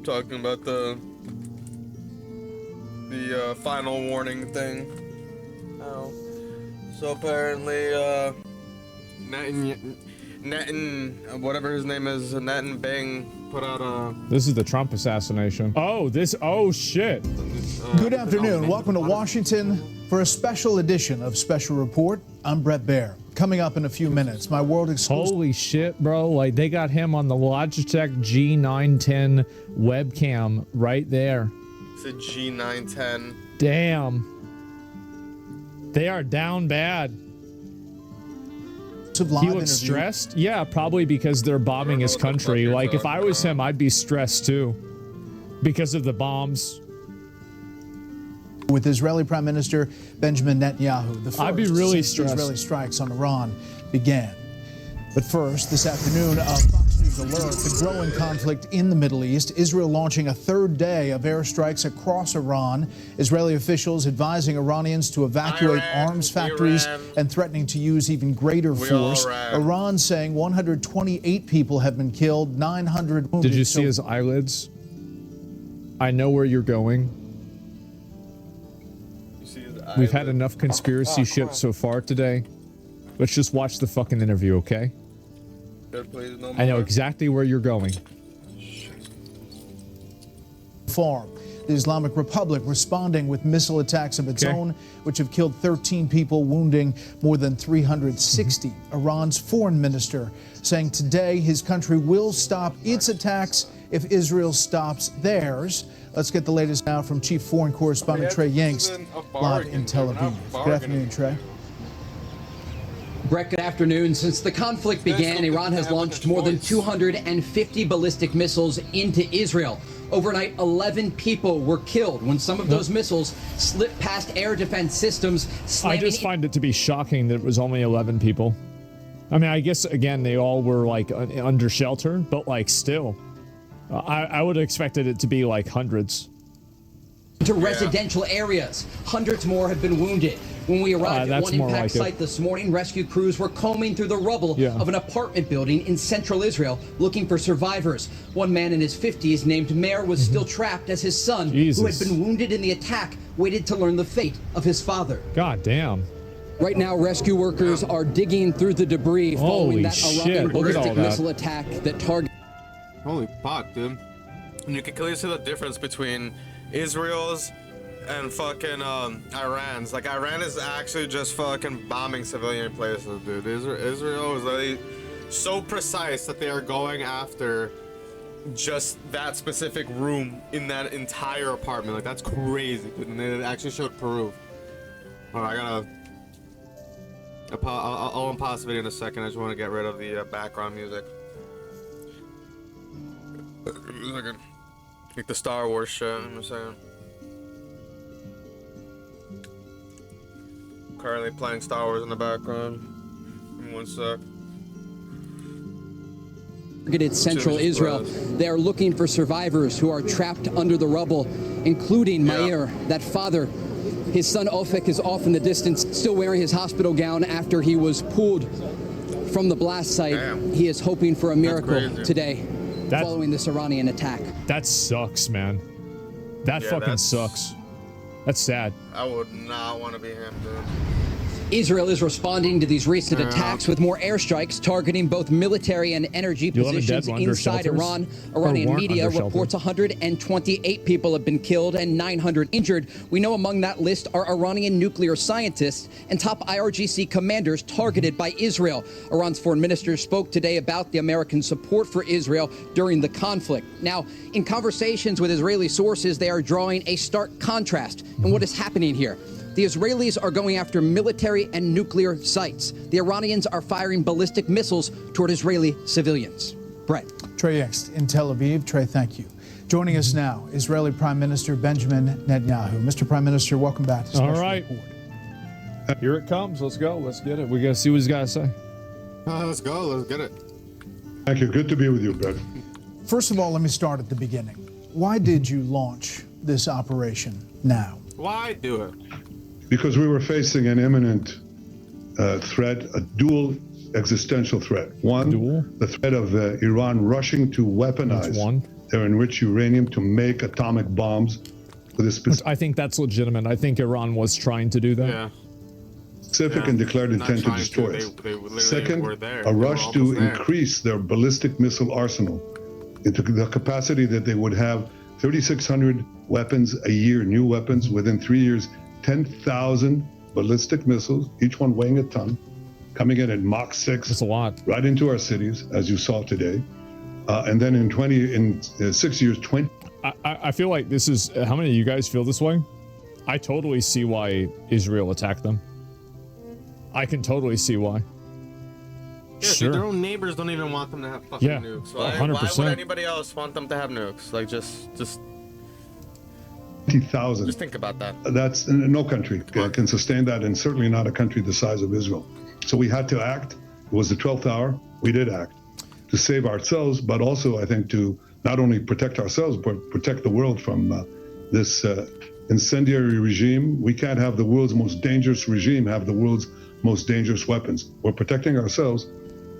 talking about the final warning thing. Oh, so apparently whatever his name is, Netan Bang put out a. This is the Trump assassination. Oh, oh shit. Good afternoon. Welcome to Washington for a special edition of Special Report. I'm Bret Baier. Coming up in a few minutes, my world exclusive. Holy shit, bro. Like, they got him on the Logitech G910 webcam right there. It's a G910. Damn. They are down bad. He looks stressed? Yeah, probably because they're bombing his country. Like, if I was him, I'd be stressed too. Because of the bombs. With Israeli Prime Minister Benjamin Netanyahu, the I'd be really stressed. Israeli strikes on Iran began. But first, this afternoon, Fox News alert the growing conflict in the Middle East. Israel launching a third day of airstrikes across Iran. Israeli officials advising Iranians to evacuate arms factories and threatening to use even greater force. Iran saying 128 people have been killed, 900 wounded. Did you see his eyelids? I know where you're going. We've had enough conspiracy shit so far today. Let's just watch the fucking interview, okay? I know exactly where you're going. Farm. The Islamic Republic responding with missile attacks of its own, which have killed 13 people, wounding more than 360. Iran's foreign minister saying today his country will stop its attacks if Israel stops theirs. Let's get the latest now from Chief Foreign Correspondent Trey Yanks, live in Tel Aviv. Good afternoon, Trey. Brett, good afternoon. Since the conflict began, Iran has launched more than 250 ballistic missiles into Israel. Overnight, 11 people were killed when some of those missiles slipped past air defense systems. I just find it to be shocking that it was only 11 people. I mean, I guess, again, they all were, like, under shelter, but, like, still. I would have expected it to be, like, hundreds. To residential areas. Hundreds more have been wounded. When we arrived at one impact site this morning, rescue crews were combing through the rubble of an apartment building in central Israel looking for survivors. One man in his 50s named Meir was still trapped as his son, who had been wounded in the attack, waited to learn the fate of his father. God damn. Right now, rescue workers are digging through the debris following that Iranian ballistic missile attack that targeted. Holy fuck, dude. And you can clearly see the difference between Israel's and fucking Iran's. Like, Iran is actually just fucking bombing civilian places, dude. Israel is really so precise that they are going after just that specific room in that entire apartment. Like, that's crazy, dude. And it actually showed Peru. Alright, I'll unpause the video in a second. I just want to get rid of the background music. Like the Star Wars shit, I'm saying. Currently playing Star Wars in the background. Give me 1 sec. Targeted central Israel. They are looking for survivors who are trapped under the rubble, including Meir, that father. His son Ofek is off in the distance, still wearing his hospital gown after he was pulled from the blast site. He is hoping for a miracle today. Following this Iranian attack. That sucks, man. That fucking sucks. That's sad. I would not want to be him, dude. Israel is responding to these recent attacks with more airstrikes targeting both military and energy positions inside Iran. Iranian media reports 128 people have been killed and 900 injured. We know among that list are Iranian nuclear scientists and top IRGC commanders targeted by Israel. Iran's foreign minister spoke today about the American support for Israel during the conflict. Now, in conversations with Israeli sources, they are drawing a stark contrast in what is happening here. The Israelis are going after military and nuclear sites. The Iranians are firing ballistic missiles toward Israeli civilians. Brett. Trey Yanks in Tel Aviv. Trey, thank you. Joining us now, Israeli Prime Minister Benjamin Netanyahu. Mr. Prime Minister, welcome back to Special Report. Here it comes. Let's go. Let's get it. We got to see what he's got to say. Let's go. Let's get it. Thank you. Good to be with you, Brett. First of all, let me start at the beginning. Why did you launch this operation now? Why do it? Because we were facing an imminent threat, a dual existential threat. One, the threat of Iran rushing to weaponize their enriched uranium to make atomic bombs with a specific. I think that's legitimate. I think Iran was trying to do that. Yeah. Specific and declared intent to destroy us. Second, a rush to increase their ballistic missile arsenal into the capacity that they would have 3,600 weapons a year, new weapons within 3 years, 10,000 ballistic missiles, each one weighing a ton, coming in at Mach 6. That's a lot. Right into our cities, as you saw today. And then in 6 years, 20. I feel like this is, how many of you guys feel this way? I totally see why Israel attacked them. I can totally see why. Yeah, Sure. dude, their own neighbors don't even want them to have fucking nukes. Why 100%. would anybody else want them to have nukes? Like, just 20,000. Just think about that. That's no country can sustain that, and certainly not a country the size of Israel. So we had to act. It was the 12th hour. We did act to save ourselves, but also I think to not only protect ourselves, but protect the world from this incendiary regime. We can't have the world's most dangerous regime have the world's most dangerous weapons. We're protecting ourselves,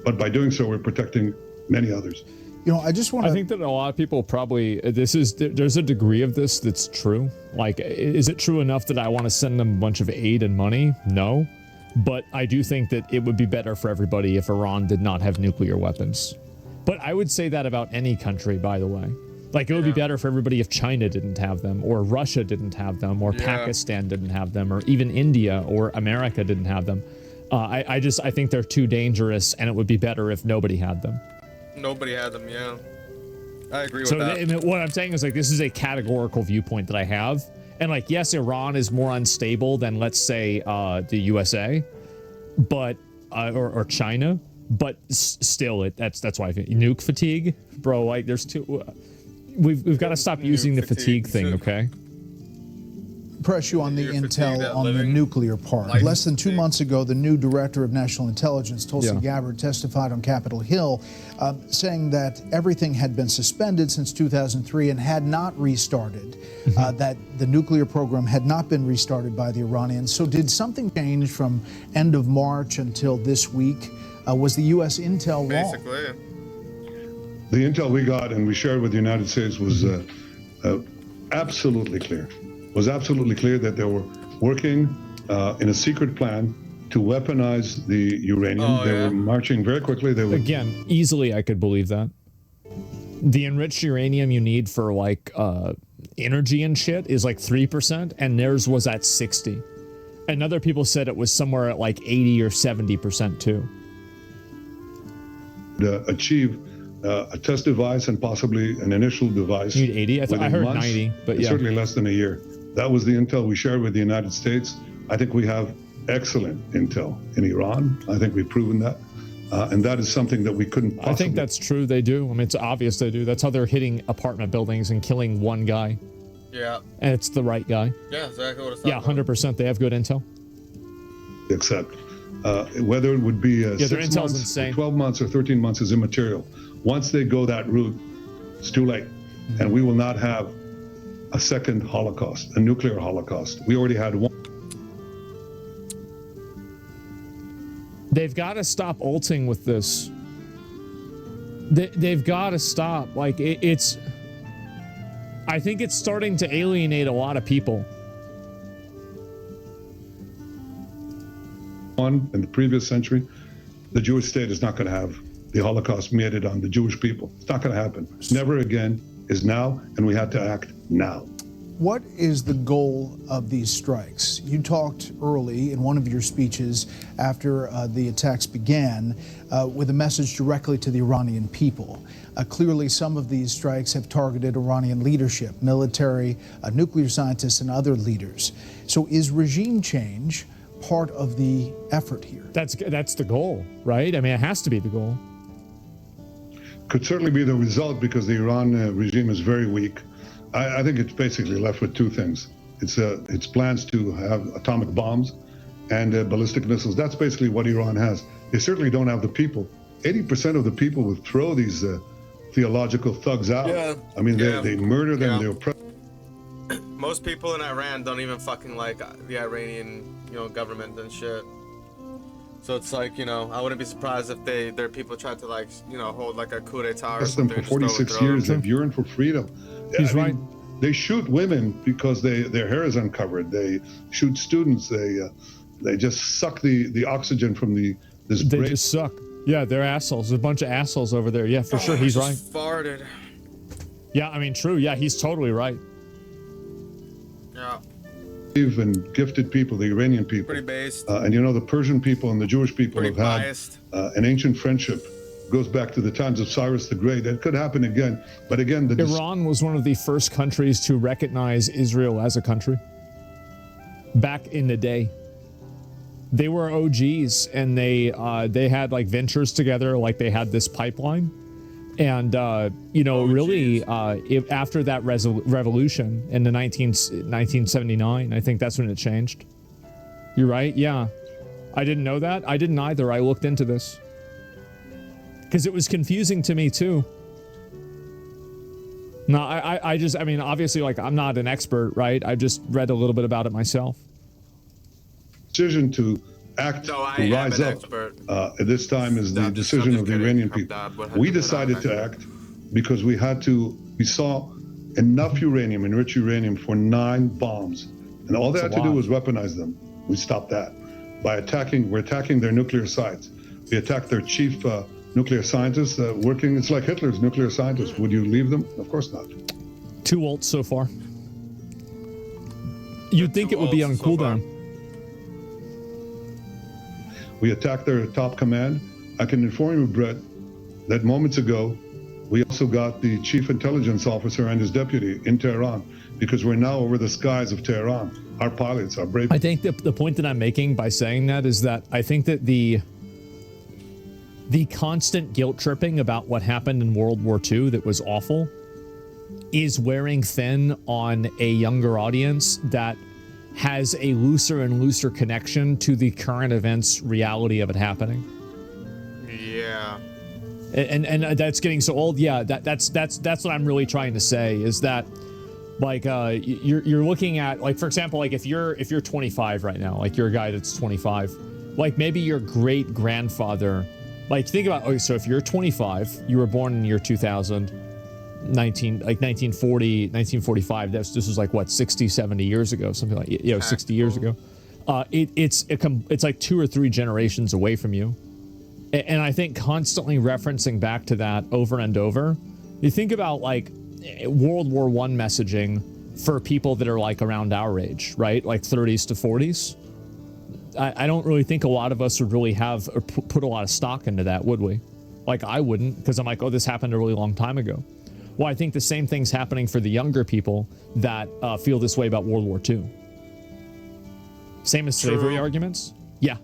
but by doing so, we're protecting many others. You know, I just want to. I think that a lot of people probably, there's a degree of this that's true. Like, is it true enough that I want to send them a bunch of aid and money? No. But I do think that it would be better for everybody if Iran did not have nuclear weapons. But I would say that about any country, by the way. Like, it would be better for everybody if China didn't have them, or Russia didn't have them, or Pakistan didn't have them, or even India or America didn't have them. I think they're too dangerous, and it would be better if nobody had them. Nobody had them, yeah. I agree with that. So what I'm saying is, like, this is a categorical viewpoint that I have. And, like, yes, Iran is more unstable than, let's say, the USA, but or China, but still, that's why I think nuke fatigue, bro. Like, there's two. We've got to stop using the fatigue thing, okay? Press you on the intel on the nuclear part. Less than 2 months ago, the new director of national intelligence, Tulsi Gabbard, testified on Capitol Hill, saying that everything had been suspended since 2003 and had not restarted, that the nuclear program had not been restarted by the Iranians. So did something change from end of March until this week? Was the U.S. intel wrong? Basically. The intel we got and we shared with the United States was absolutely clear. Was absolutely clear that they were working in a secret plan to weaponize the uranium. They were marching very quickly. They were again, easily I could believe that. The enriched uranium you need for like energy and shit is like 3%, and theirs was at 60. And other people said it was somewhere at like 80 or 70% too. Achieve a test device and possibly an initial device. You need 80? I heard months, 90, but yeah. Certainly less than a year. That was the intel we shared with the United States. I think we have excellent intel in Iran. I think we've proven that. And that is something that we couldn't possibly... I think that's true, they do. I mean, it's obvious they do. That's how they're hitting apartment buildings and killing one guy. Yeah. And it's the right guy. Yeah, exactly what it's Yeah, 100%. They have good intel. Except whether it would be 6 months, insane. 12 months, or 13 months is immaterial. Once they go that route, it's too late. And we will not have a second Holocaust, a nuclear Holocaust. We already had one. They've got to stop ulting with this. They've got to stop. Like, it's... I think it's starting to alienate a lot of people. In the previous century, the Jewish state is not going to have the Holocaust meted on the Jewish people. It's not going to happen. Never again is now, and we had to act now. What is the goal of these strikes? You talked early in one of your speeches after the attacks began with a message directly to the Iranian people. Clearly, some of these strikes have targeted Iranian leadership, military, nuclear scientists, and other leaders. So is regime change part of the effort here? That's the goal, right? I mean, it has to be the goal. Could certainly be the result because the Iran regime is very weak. I think it's basically left with two things. It's plans to have atomic bombs and ballistic missiles. That's basically what Iran has. They certainly don't have the people. 80% of the people would throw these theological thugs out. Yeah. I mean, they murder them. Yeah. They oppress. Most people in Iran don't even fucking like the Iranian, government and shit. So it's like, you know, I wouldn't be surprised if their people tried to, like, you know, hold like a coup d'etat or Them something. for 46 years. They've yearned for freedom. He's right. They shoot women because their hair is uncovered. They shoot students. They just suck the oxygen from They just suck. Yeah, they're assholes. There's a bunch of assholes over there. Yeah, for sure. He's right. Farted. Yeah, I mean, true. Yeah, he's totally right. Yeah. And gifted people, the Iranian people. Pretty based. And you know, the Persian people and the Jewish people Pretty have biased. had an ancient friendship. Goes back to the times of Cyrus the Great. It could happen again. But again, Iran was one of the first countries to recognize Israel as a country. Back in the day. They were OGs, and they had like ventures together, like they had this pipeline. And, you know, really, after that revolution in the 1979, I think that's when it changed. You're right, yeah. I didn't know that. I didn't either. I looked into this. Because it was confusing to me, too. No, I mean, obviously, like, I'm not an expert, right? I just read a little bit about it myself. Decision to act, to rise up at this time is the decision of the Iranian people. We decided to act because we saw enough uranium, enriched uranium, for 9 bombs. And all they had to do was weaponize them. We stopped that. We're attacking their nuclear sites. We attacked their chief nuclear scientists working. It's like Hitler's nuclear scientists. Would you leave them? Of course not. 2 volts so far. You'd think it would be on cooldown. We attacked their top command. I can inform you, Brett, that moments ago, we also got the chief intelligence officer and his deputy in Tehran, because we're now over the skies of Tehran. Our pilots are brave. I think the point that I'm making by saying that is that I think that the constant guilt tripping about what happened in World War II that was awful is wearing thin on a younger audience that has a looser and looser connection to the current events reality of it happening. Yeah. And that's getting so old. Yeah, that's what I'm really trying to say is that, like, you're looking at, like, for example, like if you're 25 right now, like you're a guy that's 25, like maybe your great grandfather, like think about, okay, so if you're 25, you were born in the year 2000, 1945, this was like what, 60, 70 years ago, something like, 60 years ago. It's like 2 or 3 generations away from you. And I think constantly referencing back to that over and over, you think about like World War I messaging for people that are like around our age, right? Like 30s to 40s. I don't really think a lot of us would really have or put a lot of stock into that, would we? Like I wouldn't, because I'm like, oh, this happened a really long time ago. Well, I think the same thing's happening for the younger people that feel this way about World War II. Same as slavery arguments? Yeah.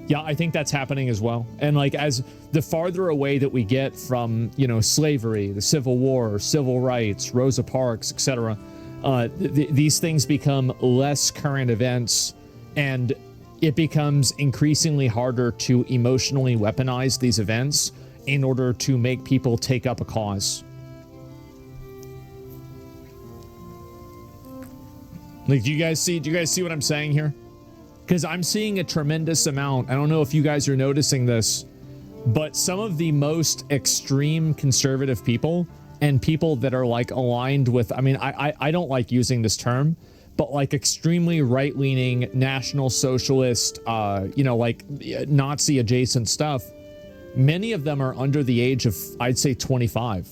Yeah, I think that's happening as well. And like as the farther away that we get from, slavery, the Civil War, civil rights, Rosa Parks, etc., these things become less current events, and it becomes increasingly harder to emotionally weaponize these events in order to make people take up a cause. Like, do you guys see what I'm saying here? Because I'm seeing a tremendous amount. I don't know if you guys are noticing this, but some of the most extreme conservative people and people that are like aligned with, I mean, I don't like using this term, but like extremely right-leaning national socialist, like Nazi adjacent stuff, many of them are under the age of, I'd say, 25,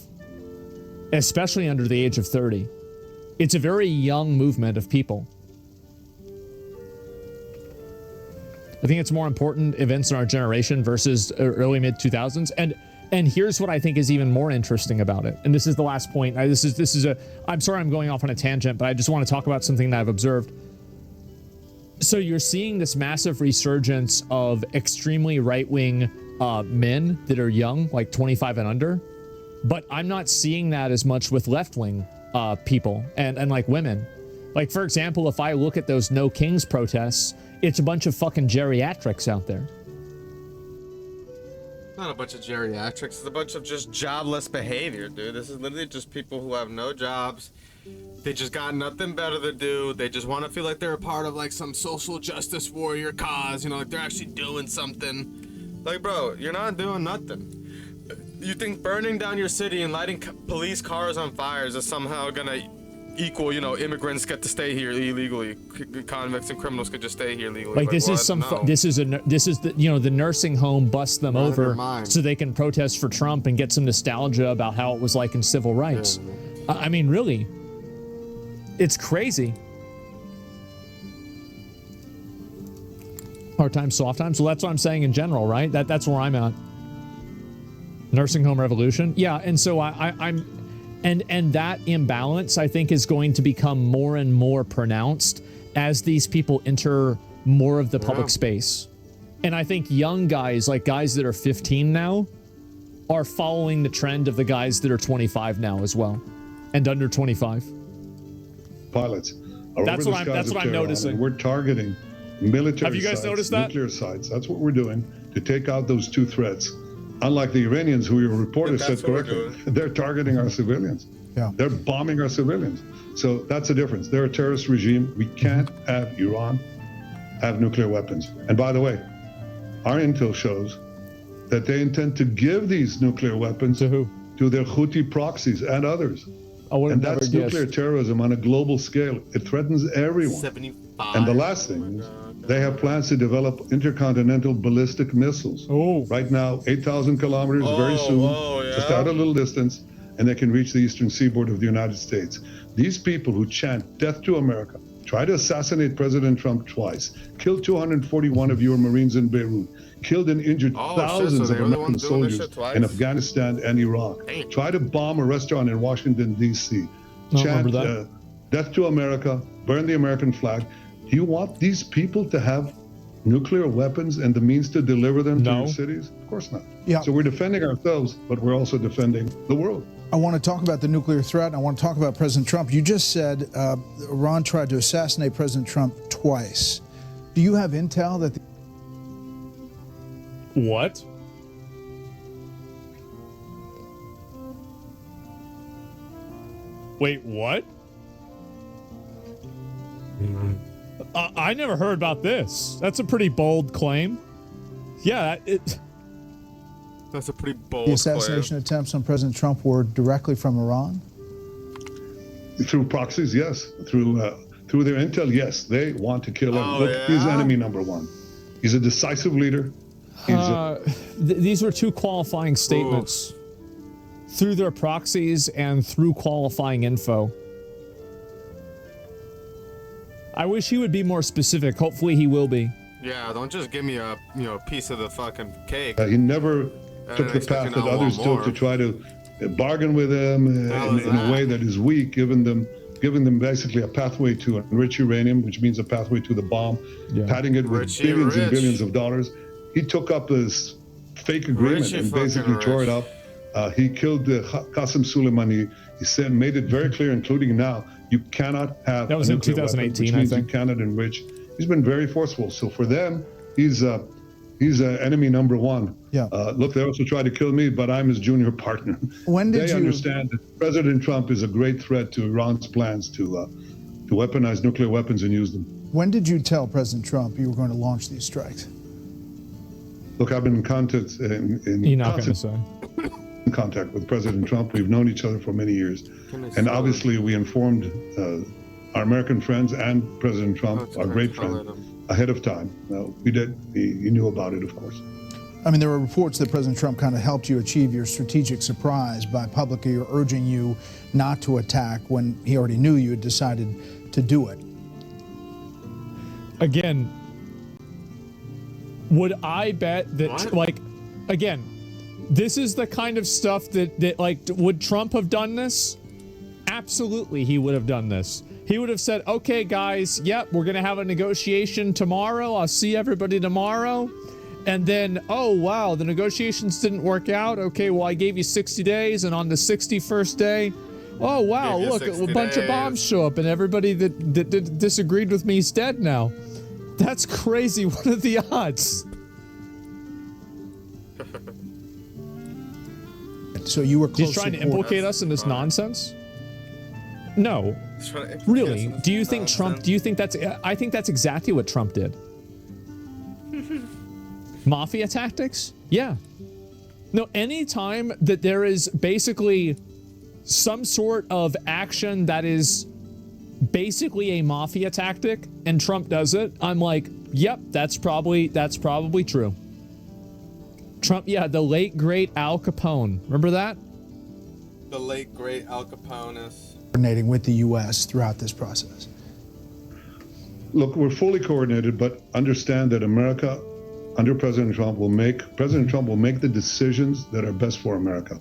especially under the age of 30. It's a very young movement of people. I think it's more important events in our generation versus early mid 2000s. And here's what I think is even more interesting about it. And this is the last point. I'm sorry I'm going off on a tangent, but I just want to talk about something that I've observed. So you're seeing this massive resurgence of extremely right-wing men that are young, like 25 and under. But I'm not seeing that as much with left-wing people and like women. Like, for example, if I look at those No Kings protests, it's a bunch of fucking geriatrics out there. Not a bunch of geriatrics. It's a bunch of just jobless behavior, dude. This is literally just people who have no jobs. They just got nothing better to do. They just want to feel like they're a part of like some social justice warrior cause. You know, like they're actually doing something. Like, bro, you're not doing nothing. You think burning down your city and lighting police cars on fires is somehow gonna equal, you know, immigrants get to stay here illegally, convicts and criminals could just stay here legally? Like this is some, this is the, you know, the nursing home busts them over so they can protest for Trump and get some nostalgia about how it was like in civil rights. Yeah. I mean, really, it's crazy. Hard times, soft times. So that's what I'm saying in general, right? That's where I'm at. Nursing home revolution. Yeah. And so I'm, and that imbalance, I think, is going to become more and more pronounced as these people enter more of the public space. And I think young guys, like guys that are 15 now, are following the trend of the guys that are 25 now as well, and under 25. Pilots. That's what I'm noticing. We're targeting military Have you guys sites, noticed that? nuclear sites. That's what we're doing to take out those two threats. Unlike the Iranians, who your reporter said correctly, they're targeting our civilians. Yeah. They're bombing our civilians. So that's the difference. They're a terrorist regime. We can't have Iran have nuclear weapons. And by the way, our intel shows that they intend to give these nuclear weapons to who? To their Houthi proxies and others. And that's nuclear terrorism on a global scale. It threatens everyone. 75. And the last thing is, they have plans to develop intercontinental ballistic missiles. Oh. Right now, 8,000 kilometers, very soon, just out a little distance, and they can reach the eastern seaboard of the United States. These people who chant death to America, try to assassinate President Trump twice, killed 241 of your Marines in Beirut, killed and injured thousands of American soldiers in Afghanistan and Iraq, try to bomb a restaurant in Washington, D.C., chant death to America, burn the American flag. Do you want these people to have nuclear weapons and the means to deliver them to your cities? Of course not. Yeah. So we're defending ourselves, but we're also defending the world. I want to talk about the nuclear threat, and I want to talk about President Trump. You just said Iran tried to assassinate President Trump twice. Do you have intel that... What? Wait, what? I never heard about this. That's a pretty bold claim. Yeah, that's a pretty bold The assassination attempts on President Trump were directly from Iran? Through proxies, yes. Through their intel, yes. They want to kill him. Look, he's enemy number one. He's a decisive leader. These were two qualifying statements. Through their proxies and through qualifying info. I wish he would be more specific. Hopefully he will be. Yeah, don't just give me a piece of the fucking cake. He never took the path that others took to try to bargain with them in a way that is weak, giving them basically a pathway to enrich uranium, which means a pathway to the bomb, padding it with billions and billions of dollars. He took up this fake agreement and basically tore it up. He killed Qasem Soleimani. He made it very clear, including now, you cannot have that was in 2018, weapon, which means you cannot enrich. He's been very forceful. So for them, he's enemy number one. Yeah. Look, they also tried to kill me, but I'm his junior partner. When did they understand that President Trump is a great threat to Iran's plans to weaponize nuclear weapons and use them. When did you tell President Trump you were going to launch these strikes? Look, I've been in contact contact with President Trump. We've known each other for many years. And obviously we informed our American friends and President Trump, our great friend, ahead of time. We did. He knew about it, of course. I mean, there were reports that President Trump kind of helped you achieve your strategic surprise by publicly urging you not to attack when he already knew you had decided to do it. Again, would I bet that, again, this is the kind of stuff that would Trump have done this? Absolutely, he would have done this. He would have said, okay, guys, yep, we're going to have a negotiation tomorrow. I'll see everybody tomorrow. And then, oh, wow, the negotiations didn't work out. Okay, well, I gave you 60 days, and on the 61st day, oh, wow, look, a bunch of bombs show up, and everybody that disagreed with me is dead now. That's crazy. What are the odds? So you were close. He's trying to implicate us in this nonsense? No. Really? Do you think Trump, I think that's exactly what Trump did. Mafia tactics? Yeah. No, anytime that there is basically some sort of action that is basically a mafia tactic and Trump does it, I'm like, yep, that's probably true. Trump, yeah, the late great Al Capone. Remember that? The late great Al Capone is coordinating with the U.S. throughout this process. Look, we're fully coordinated, but understand that America, under President Trump, will make the decisions that are best for America.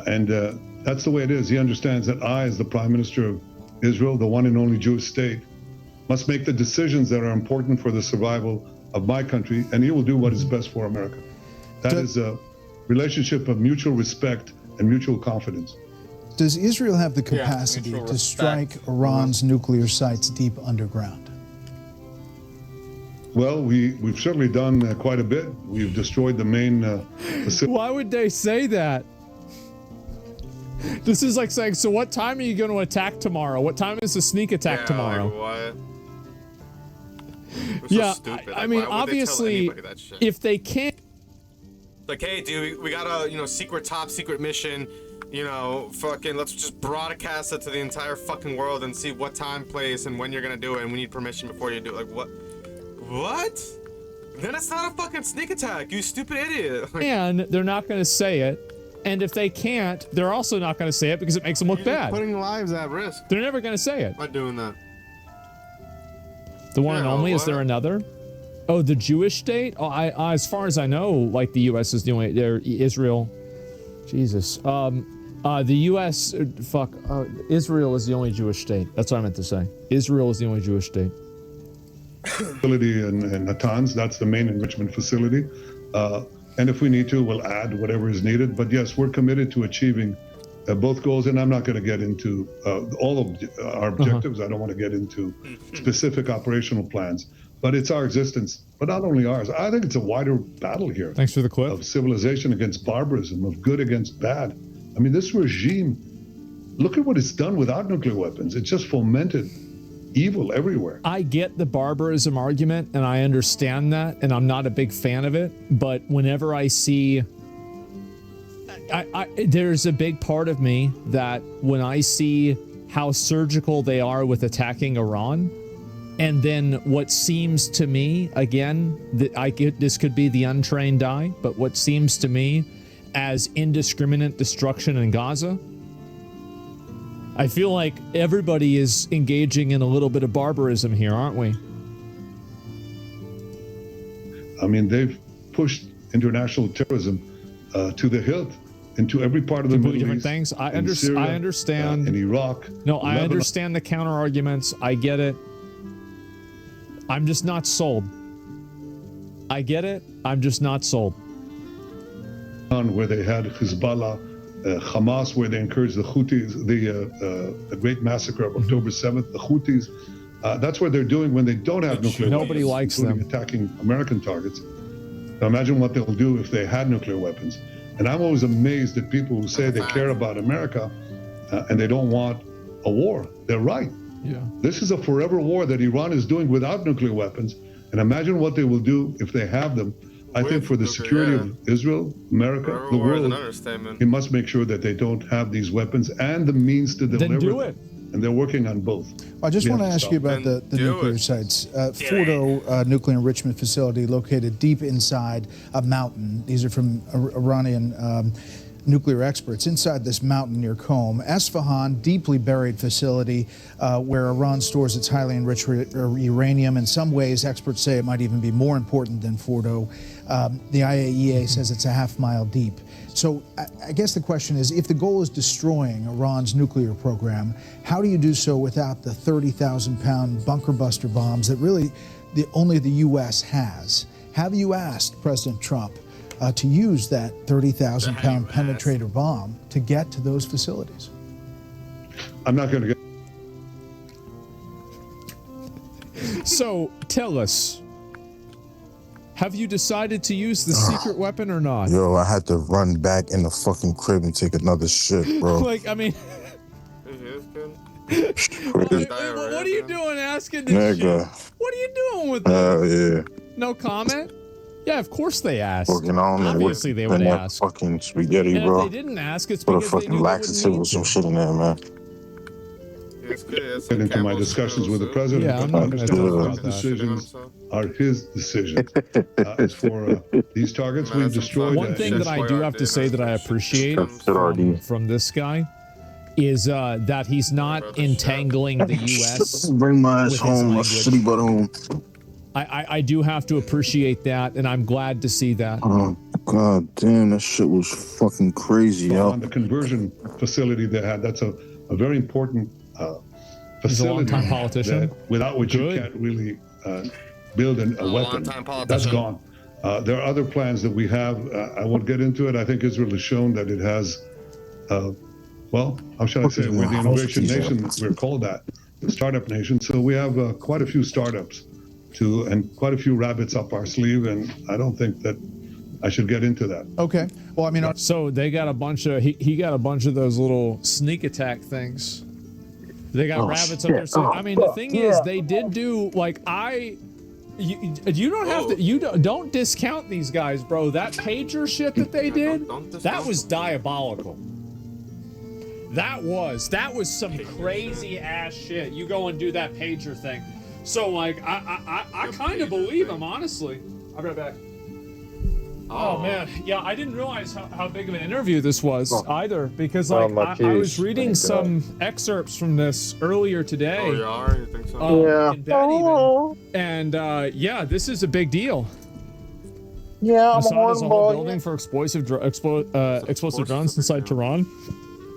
And that's the way it is. He understands that I, as the Prime Minister of Israel, the one and only Jewish state, must make the decisions that are important for the survival of my country, and he will do what is best for America. That is a relationship of mutual respect and mutual confidence. Does Israel have the capacity to strike Iran's nuclear sites deep underground? Well, we've certainly done quite a bit. We've destroyed the main facility. Why would they say that? This is like saying, so what time are you going to attack tomorrow? What time is the sneak attack tomorrow? Like what? Yeah, So I mean, obviously, if they can't... Like, hey, dude, we got a, secret, top secret mission, fucking, let's just broadcast it to the entire fucking world and see what time, place, and when you're gonna do it, and we need permission before you do it. Like, what? What? Then it's not a fucking sneak attack, you stupid idiot. And they're not gonna say it. And if they can't, they're also not going to say it because it makes them look bad. Putting lives at risk. They're never going to say it. I'm not doing that. The one and only? What? Is there another? Oh, the Jewish state? Oh, as far as I know, like the U.S. is doing it. Israel. Jesus. The U.S. Israel is the only Jewish state. That's what I meant to say. Israel is the only Jewish state. Facility in Natanz. That's the main enrichment facility. And if we need to, we'll add whatever is needed. But yes, we're committed to achieving both goals. And I'm not going to get into all of our objectives. I don't want to get into specific operational plans. But it's our existence. But not only ours. I think it's a wider battle here. Thanks for the clip. Of civilization against barbarism, of good against bad. I mean, this regime, look at what it's done without nuclear weapons. It's just fomented evil everywhere. I get the barbarism argument, and I understand that, and I'm not a big fan of it. But whenever I see, there's a big part of me that when I see how surgical they are with attacking Iran, and then what seems to me, again, that I get this could be the untrained eye, but what seems to me as indiscriminate destruction in Gaza, I feel like everybody is engaging in a little bit of barbarism here, aren't we? I mean, they've pushed international terrorism to the hilt into every part of the Middle different East. Things. I Syria, understand. In Iraq. No, I understand the counter arguments. I get it. I'm just not sold. I get it. I'm just not sold. Where they had Hezbollah, Hamas, where they encouraged the Houthis, the great massacre of October 7th, the Houthis. That's what they're doing when they don't have nuclear weapons. Nobody likes them. Attacking American targets. Now imagine what they'll do if they had nuclear weapons. And I'm always amazed at people who say they care about America and they don't want a war. They're right. Yeah. This is a forever war that Iran is doing without nuclear weapons. And imagine what they will do if they have them. I think for the security of Israel, America, the world, he must make sure that they don't have these weapons and the means to deliver then do them. It. And they're working on both. I just want to ask you about the nuclear sites. Fordo nuclear enrichment facility located deep inside a mountain. These are from Iranian nuclear experts. Inside this mountain near Qom, Esfahan, deeply buried facility where Iran stores its highly enriched uranium. In some ways, experts say it might even be more important than Fordo. The IAEA says it's a half-mile deep. So I guess the question is, if the goal is destroying Iran's nuclear program, how do you do so without the 30,000-pound bunker buster bombs that really only the U.S. has? Have you asked President Trump to use that 30,000-pound penetrator bomb to get to those facilities? I'm not going to get... So tell us, Have you decided to use the secret weapon or not? Yo, I had to run back in the fucking crib and take another shit, bro. Like, I mean, what are you doing asking this shit? What are you doing with this? Yeah. No comment? Yeah, of course they asked. Fucking, I don't know Obviously they would ask. Fucking spaghetti, And bro. if they didn't ask, it's Put a because they fucking knew laxative or some shit in there, man. Get into my discussions with the president. Yeah, I'm but not understand gonna talk that about that. decisions are his decisions. As for these targets, we've destroyed. One thing that I do have to say that I appreciate from this guy is that he's not entangling the U.S. Bring my ass with his home, my language. city butt home. I do have to appreciate that, and I'm glad to see that. Oh, god damn, that shit was fucking crazy, yo. On the conversion facility they had, that's a very important He's a facility. longtime politician. That, without which you can't really build a weapon. That's gone. There are other plans that we have. I won't get into it. I think Israel has shown that it has, well, how shall I say, we're the innovation nation. We're called that, the startup nation. So we have quite a few startups and quite a few rabbits up our sleeve. And I don't think that I should get into that. Okay. Well, I mean, so they got a bunch of he got a bunch of those little sneak attack things. They got rabbits up there. So I mean, the thing is, they did do like you don't have to don't discount these guys, bro. That pager shit that they did, that was diabolical. That was some crazy ass shit. You go and do that pager thing. So like I kind of believe him, honestly. I'll be right back. Oh man, yeah, I didn't realize how big of an interview this was either, because like I was reading some excerpts from this earlier today. Oh, you are? You think so? In bed even. And yeah, this is a big deal. Yeah, Mossad is a whole building for explosive drones inside Tehran,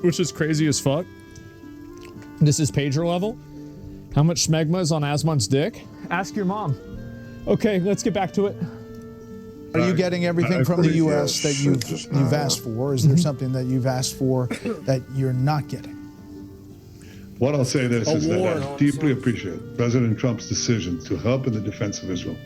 which is crazy as fuck. This is pager level. How much smegma is on Asmon's dick? Ask your mom. Okay, let's get back to it. Are you getting everything from the U.S. that you've asked for? Is there something that you've asked for that you're not getting? What I'll say is that I deeply appreciate President Trump's decision to help in the defense of Israel.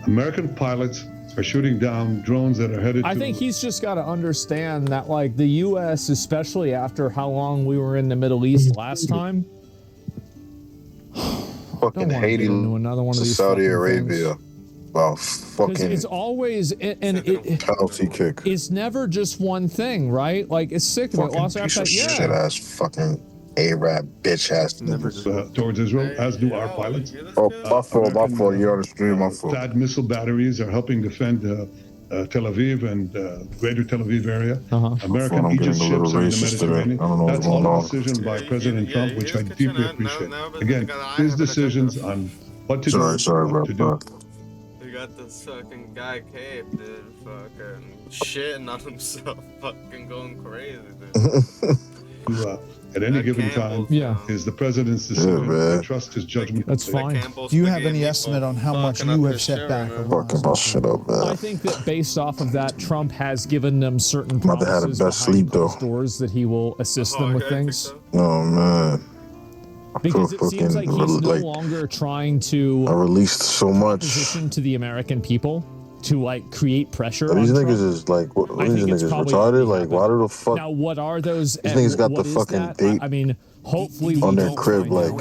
American pilots are shooting down drones that are headed I think he's just got to understand that, like, the U.S., especially after how long we were in the Middle East last time, fucking Haiti into another one of these Saudi Arabia. About fucking it's always penalty kick. It's never just one thing, right? Like, it's sick of it. Fucking piece of shit ass fucking Arab bitch ass towards Israel, as do our pilots. Oh, my fault. You're on the stream, my fault. THAAD missile batteries are helping defend Tel Aviv and greater Tel Aviv area. American Aegis ships are in the Mediterranean. That's all a decision by President Trump, which I deeply appreciate. Again, his decisions on what to do. Sorry, bro. You got this fucking guy Cape, dude, fucking shitting on himself, fucking going crazy, dude. At any given time, is the president's decision. I trust his judgment. That's fine. Do you have any estimate on how much you have set back? Fucking my shit up, man. I think that based off of that, Trump has given them certain Mother had promises the best sleep, though. doors that he will assist them with things. Oh man. Because it seems like he's no longer trying to released so much position to the American people to like create pressure. These niggas is like, what these niggas retarded? Like, why do the fuck? Now, what are those? These niggas got the fucking date. I mean, hopefully on their crib, like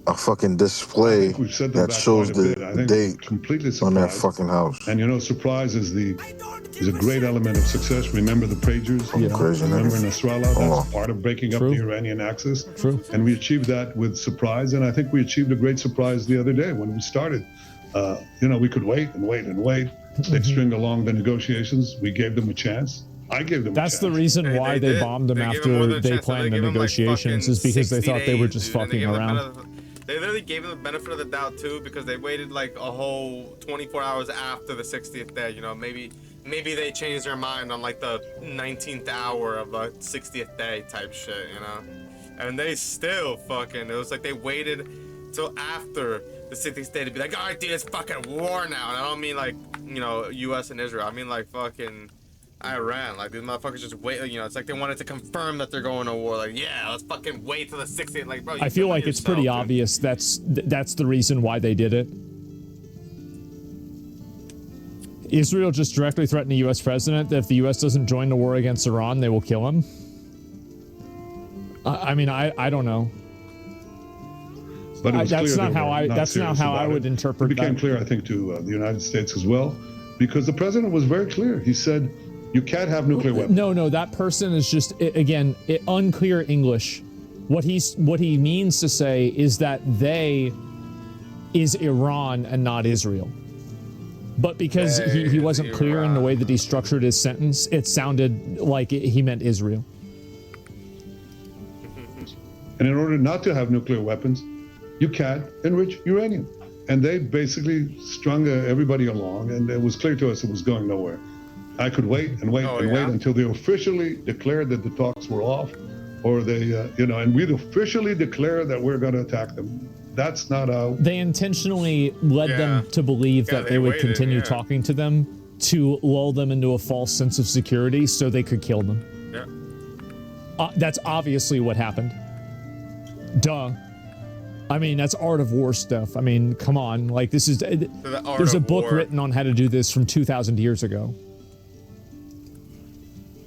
a fucking display that shows the date on their fucking house. And you know, surprise is a great element of success. Remember the pagers? Crazy, remember Nasrallah? That's part of breaking up the Iranian axis. And we achieved that with surprise. And I think we achieved a great surprise the other day when we started. You know, we could wait and wait and wait. They'd string along the negotiations. We gave them a chance. I gave them a chance. That's the reason why they bombed them after they planned the negotiations, is because they thought they were just fucking around. They literally gave them the benefit of the doubt too, because they waited like a whole 24 hours after the 60th day. You know, maybe they changed their mind on like the 19th hour of the 60th day type shit, you know. And they still fucking, it was like they waited till after the 60th day to be like, all right, dude, it's fucking war now. And I don't mean like, you know, U.S. and Israel. I mean like fucking Iran. Like, these motherfuckers just wait, you know, it's like they wanted to confirm that they're going to war. Like, yeah, let's fucking wait till the 60th. Like, bro, I feel like it's pretty obvious that's the reason why they did it. Israel just directly threatened the U.S. president that if the U.S. doesn't join the war against Iran, they will kill him. I mean, I don't know. But that's not how I would interpret it. It became clear, I think, to the United States as well, because the president was very clear. He said, you can't have nuclear weapons. No, that person is just, again, unclear English. What he means to say is that they is Iran and not Israel. But because he wasn't clear in the way that he structured his sentence, it sounded like he meant Israel. And in order not to have nuclear weapons, you can't enrich uranium. And they basically strung everybody along, and it was clear to us it was going nowhere. I could wait and wait wait until they officially declared that the talks were off, or they, and we'd officially declare that we're going to attack them. That's not how... They intentionally led them to believe that they would continue talking to them to lull them into a false sense of security so they could kill them. Yeah. That's obviously what happened. Duh. I mean, that's art of war stuff. I mean, come on. Like, this is... There's a book written on how to do this from 2,000 years ago.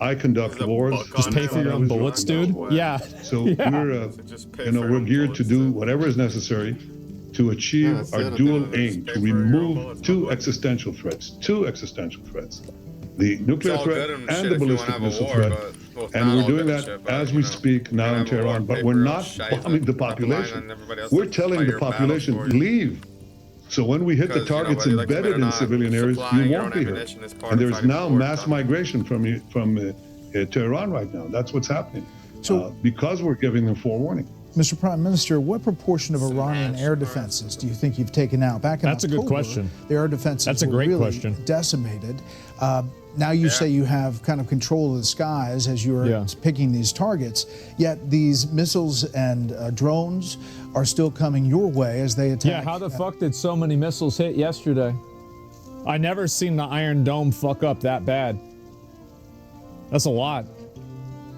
I conduct wars. Just pay for your own bullets, dude. Yeah. So we're geared to do whatever is necessary to achieve our dual aim, to remove two existential threats. The nuclear threat and the ballistic missile threat. And we're doing that as we speak now in Tehran, but we're not bombing the population. We're telling the population, leave. So when we hit the targets embedded in civilian areas, you won't be here. And there's now mass migration from Tehran right now. That's what's happening. So because we're giving them forewarning. Mr. Prime Minister, what proportion of Iranian air defenses do you think you've taken out? Back in That's October, a good question. The air defenses That's a great were really question. Decimated. Now you say you have kind of control of the skies as you're picking these targets, yet these missiles and drones are still coming your way as they attack. Yeah, how the fuck did so many missiles hit yesterday? I never seen the Iron Dome fuck up that bad. That's a lot.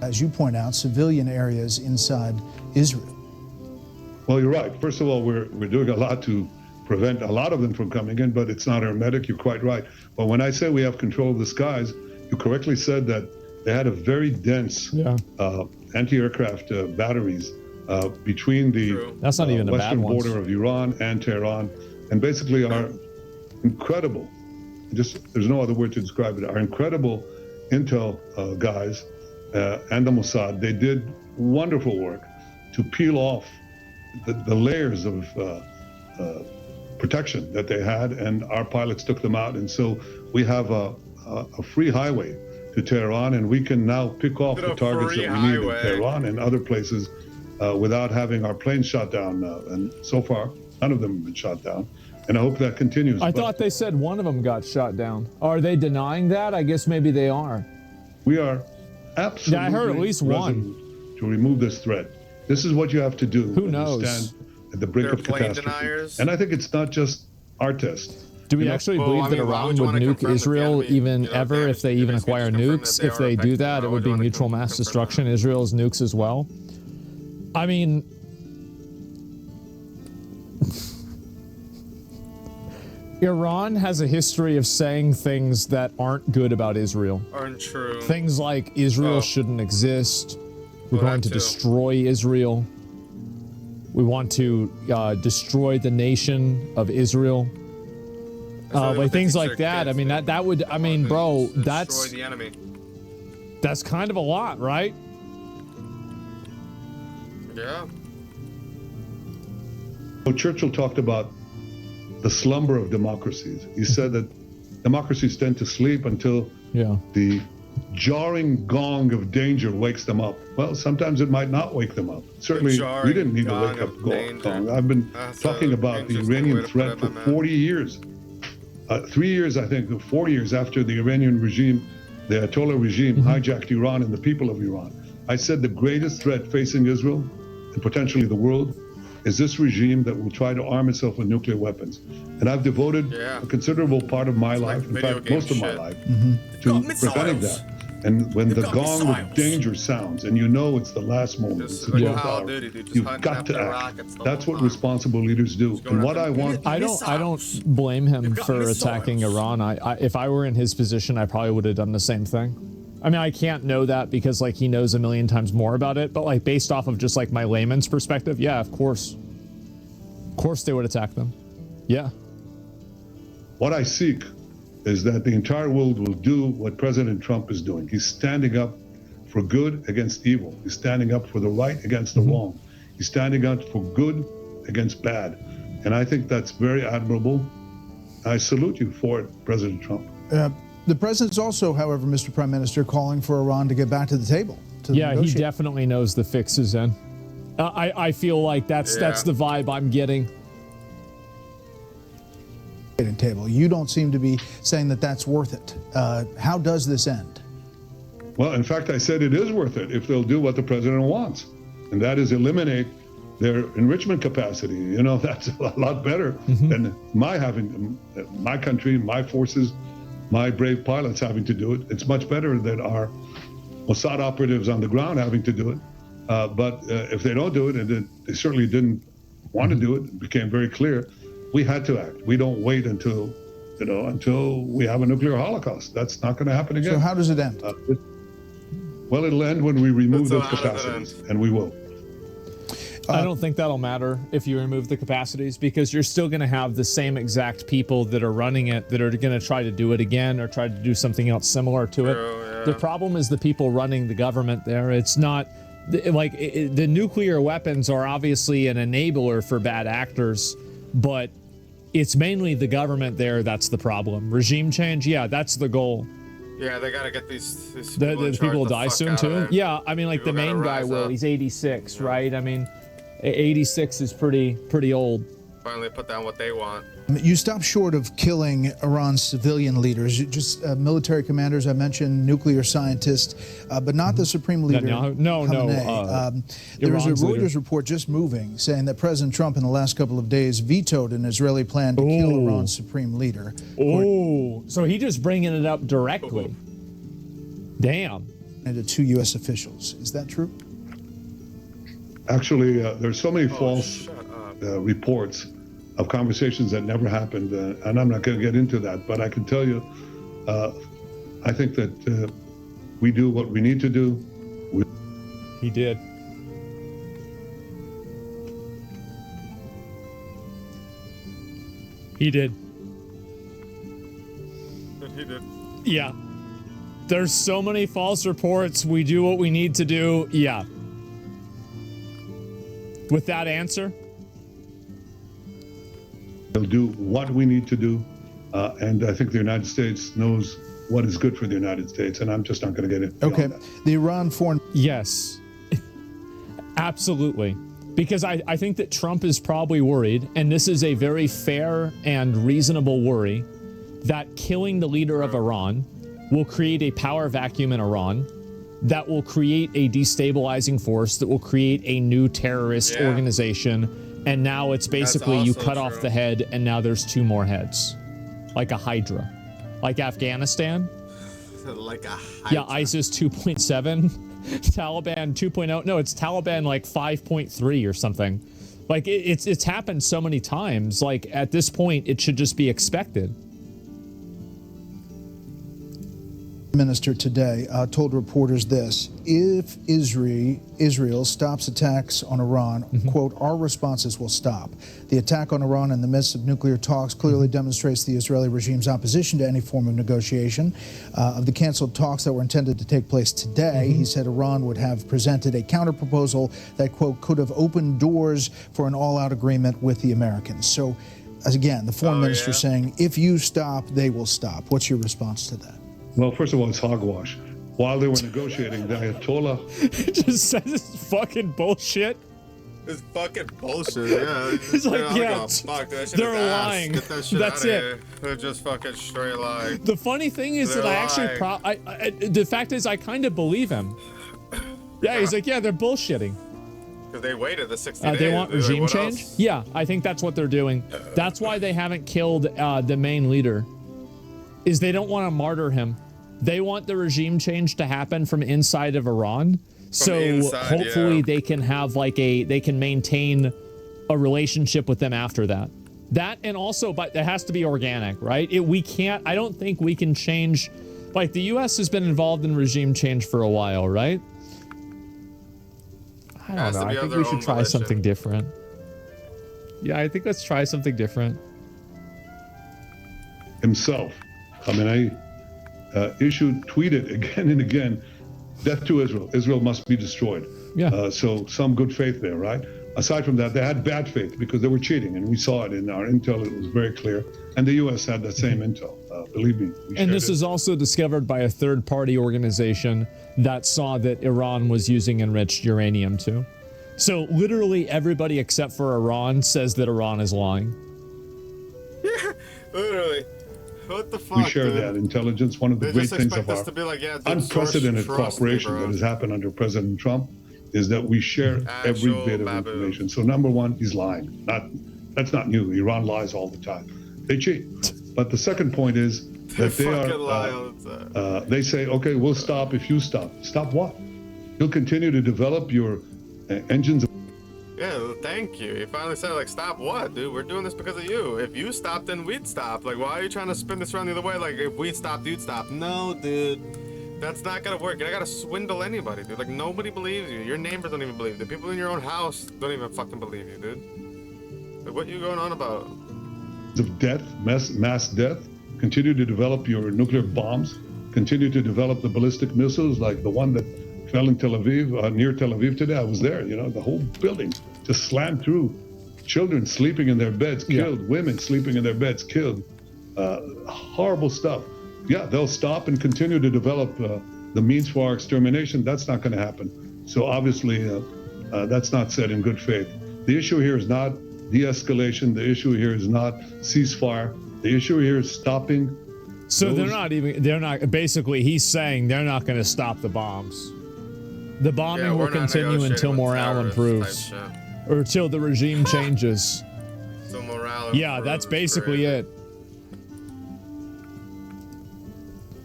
As you point out, civilian areas inside Israel. Well, you're right. First of all, we're doing a lot to prevent a lot of them from coming in, but it's not hermetic. You're quite right. But when I say we have control of the skies, you correctly said that they had a very dense anti-aircraft batteries between the That's not even western the bad border of Iran and Tehran, and basically our incredible, there's no other word to describe it, our incredible intel guys and the Mossad, they did wonderful work to peel off the layers of protection that they had, and our pilots took them out. And so we have a free highway to Tehran, and we can now pick off the targets that we need in Tehran and other places without having our planes shot down. And so far, none of them have been shot down. And I hope that continues. I thought they said one of them got shot down. Are they denying that? I guess maybe they are. We are absolutely I heard at least one. To remove this threat. This is what you have to do. Who knows? Stand at the brink of catastrophe. And I think it's not just our test. Do we actually believe that Iran would nuke Israel even ever if they even acquire nukes? If they do that, it would be mutual mass destruction. Israel's nukes as well. I mean, Iran has a history of saying things that aren't good about Israel. Aren't true. Things like Israel shouldn't exist. We're going to destroy Israel. We want to destroy the nation of Israel. Like things like that. I mean, that would, I mean, bro, that's the enemy. That's kind of a lot, right? Yeah. Well, Churchill talked about the slumber of democracies. He said that democracies tend to sleep until the jarring gong of danger wakes them up. Well, sometimes it might not wake them up. Certainly, we didn't need to wake up gong. I've been talking about the Iranian threat for 40 years. 3 years, I think, 4 years after the Iranian regime, the Ayatollah regime, hijacked Iran and the people of Iran. I said the greatest threat facing Israel and potentially the world is this regime that will try to arm itself with nuclear weapons. And I've devoted a considerable part of my life, in fact, most of my life, to preventing that. And when the gong of danger sounds, and you know it's the last moment, it's the 12th hour, you've got to act. That's what responsible leaders do. And what I want, I don't blame him for attacking Iran. If I were in his position, I probably would have done the same thing. I mean, I can't know that because like he knows a million times more about it, but like based off of just like my layman's perspective, yeah, of course they would attack them. Yeah. What I seek is that the entire world will do what President Trump is doing. He's standing up for good against evil. He's standing up for the right against the wrong. He's standing up for good against bad. And I think that's very admirable. I salute you for it, President Trump. The president's also, however, Mr. Prime Minister, calling for Iran to get back to the table. Yeah, he definitely knows the fix is in. I feel like that's the vibe I'm getting. Table. You don't seem to be saying that that's worth it. How does this end? Well, in fact, I said it is worth it if they'll do what the president wants, and that is eliminate their enrichment capacity. You know, that's a lot better than my country, my forces, my brave pilots having to do it. It's much better than our Mossad operatives on the ground having to do it. But if they don't do it, and they certainly didn't want to do it, it became very clear. We had to act. We don't wait until we have a nuclear holocaust. That's not going to happen again. So how does it end? Well, it'll end when we remove those capacities, and we will. I don't think that'll matter if you remove the capacities, because you're still going to have the same exact people that are running it that are going to try to do it again or try to do something else similar to it. The problem is the people running the government there. It's not like the nuclear weapons are obviously an enabler for bad actors, but it's mainly the government there that's the problem. Regime change, yeah, that's the goal. Yeah, they gotta get these the people die soon too. Yeah, I mean, like people the main guy will. He's 86, right? I mean, 86 is pretty old. Finally put down what they want. You stop short of killing Iran's civilian leaders, just military commanders. I mentioned nuclear scientists, but not the supreme leader. No. There was a Reuters report just moving saying that President Trump in the last couple of days vetoed an Israeli plan to kill Iran's supreme leader. So he just bringing it up directly. Damn. And to 2 U.S. officials. Is that true? Actually, there's so many false reports of conversations that never happened, and I'm not going to get into that, but I can tell you, I think that we do what we need to do. He did. He did. He did. Yeah. There's so many false reports. We do what we need to do. Yeah. With that answer? They'll do what we need to do, and I think the United States knows what is good for the United States, and I'm just not going to get into Okay, that. The Iran foreign... Yes, absolutely. Because I think that Trump is probably worried, and this is a very fair and reasonable worry, that killing the leader of Iran will create a power vacuum in Iran that will create a destabilizing force, that will create a new terrorist organization. And now it's basically you cut off the head, and now there's 2 more heads. Like a Hydra. Like Afghanistan. Like a Hydra. Yeah, ISIS 2.7. Taliban 2.0. No, it's Taliban like 5.3 or something. Like, it's happened so many times. Like, at this point, it should just be expected. Minister today told reporters this: if Israel stops attacks on Iran, quote, our responses will stop. The attack on Iran in the midst of nuclear talks clearly demonstrates the Israeli regime's opposition to any form of negotiation. Of the canceled talks that were intended to take place today, he said Iran would have presented a counterproposal that, quote, could have opened doors for an all-out agreement with the Americans. So, as again, the foreign minister saying, if you stop, they will stop. What's your response to that? Well, first of all, it's hogwash. While they were negotiating, the Ayatollah just says it's fucking bullshit. It's fucking bullshit, yeah. It's like, they're lying. Get that shit That's out of it. Here. They're just fucking straight lying. The funny thing is that I actually, the fact is I kind of believe him. Yeah, he's like, yeah, they're bullshitting. Because they waited the 60 days. They want regime like, change? Else? Yeah, I think that's what they're doing. That's why they haven't killed the main leader. Is they don't want to martyr him. They want the regime change to happen from inside of Iran. So hopefully they can have they can maintain a relationship with them after that. That, and also, but it has to be organic, right? I don't think we can change, like the US has been involved in regime change for a while, right? I don't know. I think we should try something different. Yeah, I think let's try something different. Himself. I mean, I tweeted again and again, death to Israel. Israel must be destroyed. Yeah. So some good faith there, right? Aside from that, they had bad faith because they were cheating, and we saw it in our intel. It was very clear. And the U.S. had that same intel. Believe me. And this is also discovered by a third-party organization that saw that Iran was using enriched uranium too. So literally everybody except for Iran says that Iran is lying. Yeah, literally. What the fuck, we share dude? that intelligence. One of the great things of our unprecedented cooperation that has happened under President Trump is that we share every bit of information. So number one, he's lying. That's not new. Iran lies all the time. They cheat. But the second point is that they say, okay, we'll stop if you stop. Stop what? You'll continue to develop your engines. Yeah, thank you. You finally said, like, stop what, dude? We're doing this because of you. If you stop, then we'd stop. Like, why are you trying to spin this around the other way? Like, if we stopped, you'd stop. No, dude. That's not gonna work. You're not gonna swindle anybody, dude. Like, nobody believes you. Your neighbors don't even believe you. The people in your own house don't even fucking believe you, dude. Like, what you going on about? Of death, mass death. Continue to develop your nuclear bombs. Continue to develop the ballistic missiles, like the one that fell in Tel Aviv, near Tel Aviv today. I was there, you know, the whole building just slammed through. Children sleeping in their beds, killed. Women sleeping in their beds, killed. Horrible stuff. Yeah, they'll stop and continue to develop the means for our extermination. That's not going to happen. So obviously, that's not said in good faith. The issue here is not de-escalation. The issue here is not ceasefire. The issue here is stopping. So basically he's saying they're not going to stop the bombs. The bombing will continue until morale improves. Or until the regime changes. So morale improves, that's basically it.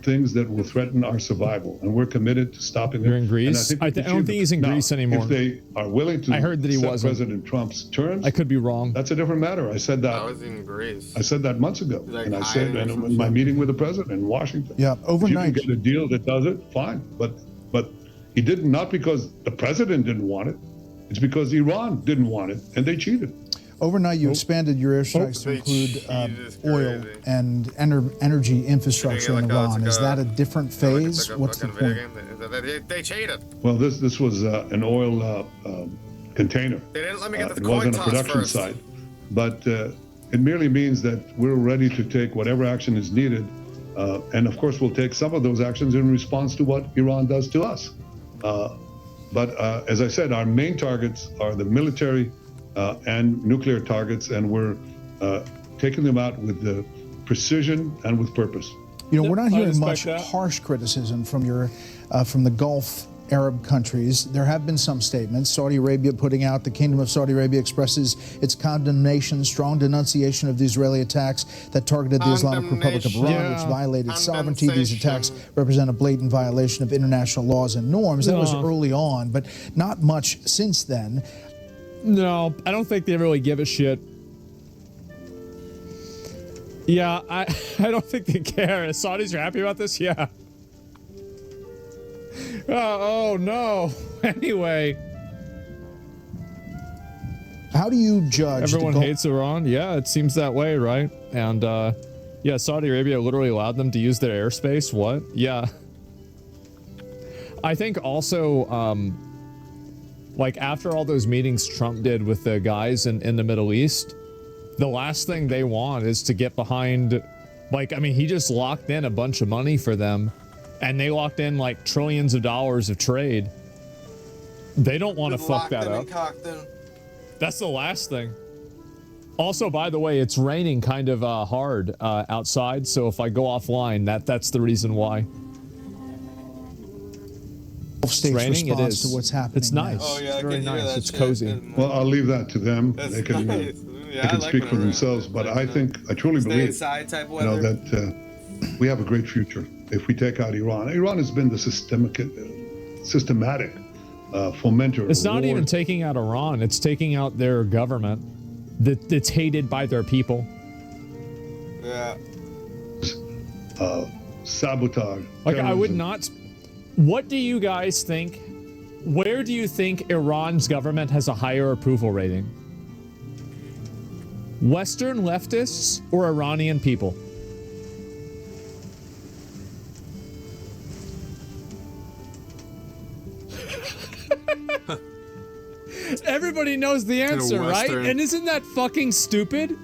Things that will threaten our survival, and we're committed to stopping them. You're in Greece? I don't think he's in Greece anymore. If they are willing to, I heard that he wasn't. President Trump's terms. I could be wrong. That's a different matter. I said that. I was in Greece. I said that months ago, and I said in my meeting with the president in Washington. Yeah, overnight. If you can get a deal that does it, fine. But he didn't, not because the president didn't want it. It's because Iran didn't want it, and they cheated. Overnight, you expanded your airstrikes to include oil and energy infrastructure in Iran. Is that a different phase? What's the point? They cheated. Well, this was an oil container. They didn't let me get the It wasn't a production site. But it merely means that we're ready to take whatever action is needed. And of course, we'll take some of those actions in response to what Iran does to us. But as I said, our main targets are the military and nuclear targets, and we're taking them out with the precision and with purpose. You know, we're not hearing much harsh criticism from the Gulf Arab countries. There have been some statements. Saudi Arabia putting out, the Kingdom of Saudi Arabia expresses its condemnation, strong denunciation of the Israeli attacks that targeted the Islamic Republic of Iran, which violated sovereignty. These attacks represent a blatant violation of international laws and norms. That was early on, but not much since then. No, I don't think they really give a shit. Yeah, I don't think they care. Saudis are happy about this? Yeah. Oh no. Anyway. How do you judge? Everyone hates Iran? Yeah, it seems that way, right? And yeah, Saudi Arabia literally allowed them to use their airspace. What? Yeah. I think also, like after all those meetings Trump did with the guys in the Middle East, the last thing they want is to get behind, like, I mean, he just locked in a bunch of money for them, and they locked in like trillions of dollars of trade. They don't want to fuck that up. That's the last thing. Also, by the way, it's raining kind of hard outside, so if I go offline, that's the reason why. It's raining. It is. To what's happening. It's nice. Oh, yeah, it's very nice. It's cozy. Well, I'll leave that to them. They can, nice. they can speak for themselves. But I truly believe, that we have a great future. if we take out Iran. Iran has been the systematic fomenter. It's not even taking out Iran. It's taking out their government that's hated by their people. Yeah. Sabotage. Like, terrorism. I would not. What do you guys think? Where do you think Iran's government has a higher approval rating? Western leftists or Iranian people? Everybody knows the answer, right? And isn't that fucking stupid?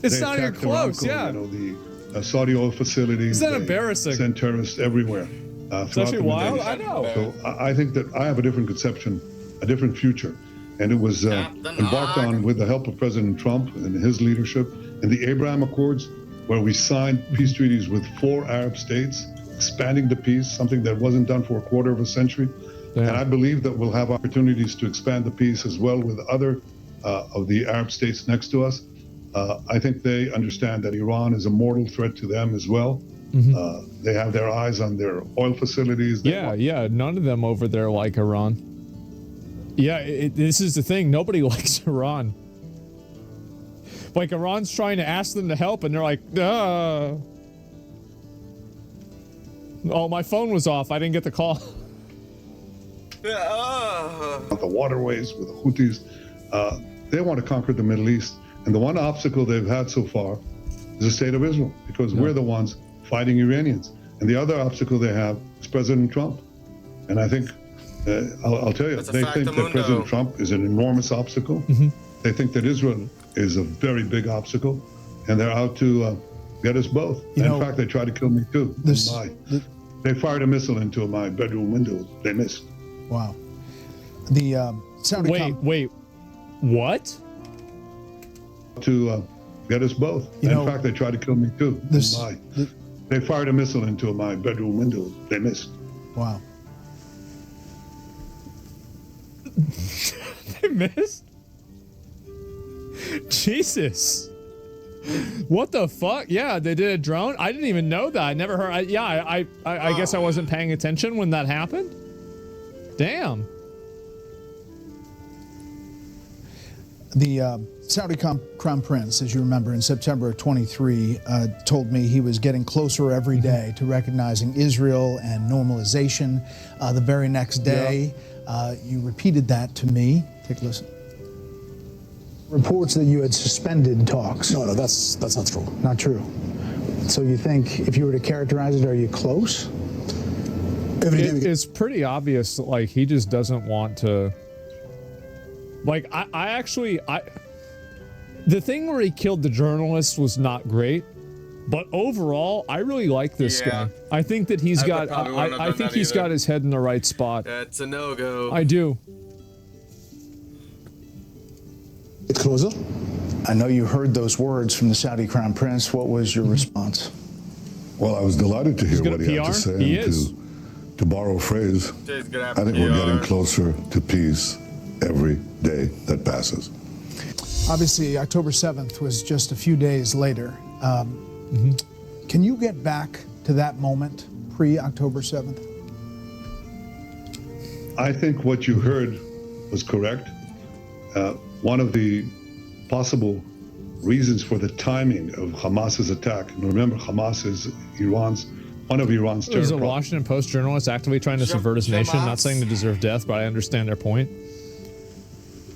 It's not even close, yeah. You know, the Saudi oil facilities. Isn't that embarrassing? Send terrorists everywhere. It's actually wild. I know. So I think that I have a different conception, a different future. And it was embarked on with the help of President Trump and his leadership in the Abraham Accords, where we signed peace treaties with 4 Arab states, expanding the peace, something that wasn't done for a quarter of a century. Yeah. And I believe that we'll have opportunities to expand the peace as well with other of the Arab states next to us. I think they understand that Iran is a mortal threat to them as well. Mm-hmm. They have their eyes on their oil facilities. Yeah. None of them over there like Iran. Yeah, this is the thing. Nobody likes Iran. Like, Iran's trying to ask them to help, and they're like, duh. Oh, my phone was off. I didn't get the call. The waterways with the Houthis, they want to conquer the Middle East. And the one obstacle they've had so far is the state of Israel, because we're the ones fighting Iranians. And the other obstacle they have is President Trump. And I think, I'll tell you, they think that President Trump is an enormous obstacle. Mm-hmm. They think that Israel is a very big obstacle. And they're out to get us both. In fact, they tried to kill me too. They fired a missile into my bedroom window. They missed. Wow. The Saudi Wait. What? To get us both. In fact, they tried to kill me too. They fired a missile into my bedroom window. They missed. Wow. They missed? Jesus. What the fuck? Yeah, they did a drone? I didn't even know that. I never heard. I guess I wasn't paying attention when that happened. Damn. The Saudi Crown Prince, as you remember, in September of 23, told me he was getting closer every day to recognizing Israel and normalization. The very next day, you repeated that to me. Take a listen. Reports that you had suspended talks. No, that's not true. Not true. So you think, if you were to characterize it, are you close? It's pretty obvious, like, he just doesn't want to. Like, I the thing where he killed the journalist was not great, but overall, I really like this guy. I think that he's got, I think he's got his head in the right spot. That's a no-go. I do. It's closer. I know you heard those words from the Saudi Crown Prince. What was your response? Well, I was delighted to hear what he had to say. He is. To borrow a phrase, I think we're getting closer to peace every day that passes. Obviously, October 7th was just a few days later. Can you get back to that moment, pre-October 7th? I think what you heard was correct. One of the possible reasons for the timing of Hamas's attack, and remember, Hamas is one of Iran's terror. There's a Washington Post journalist actively trying to subvert his nation, not saying they deserve death, but I understand their point.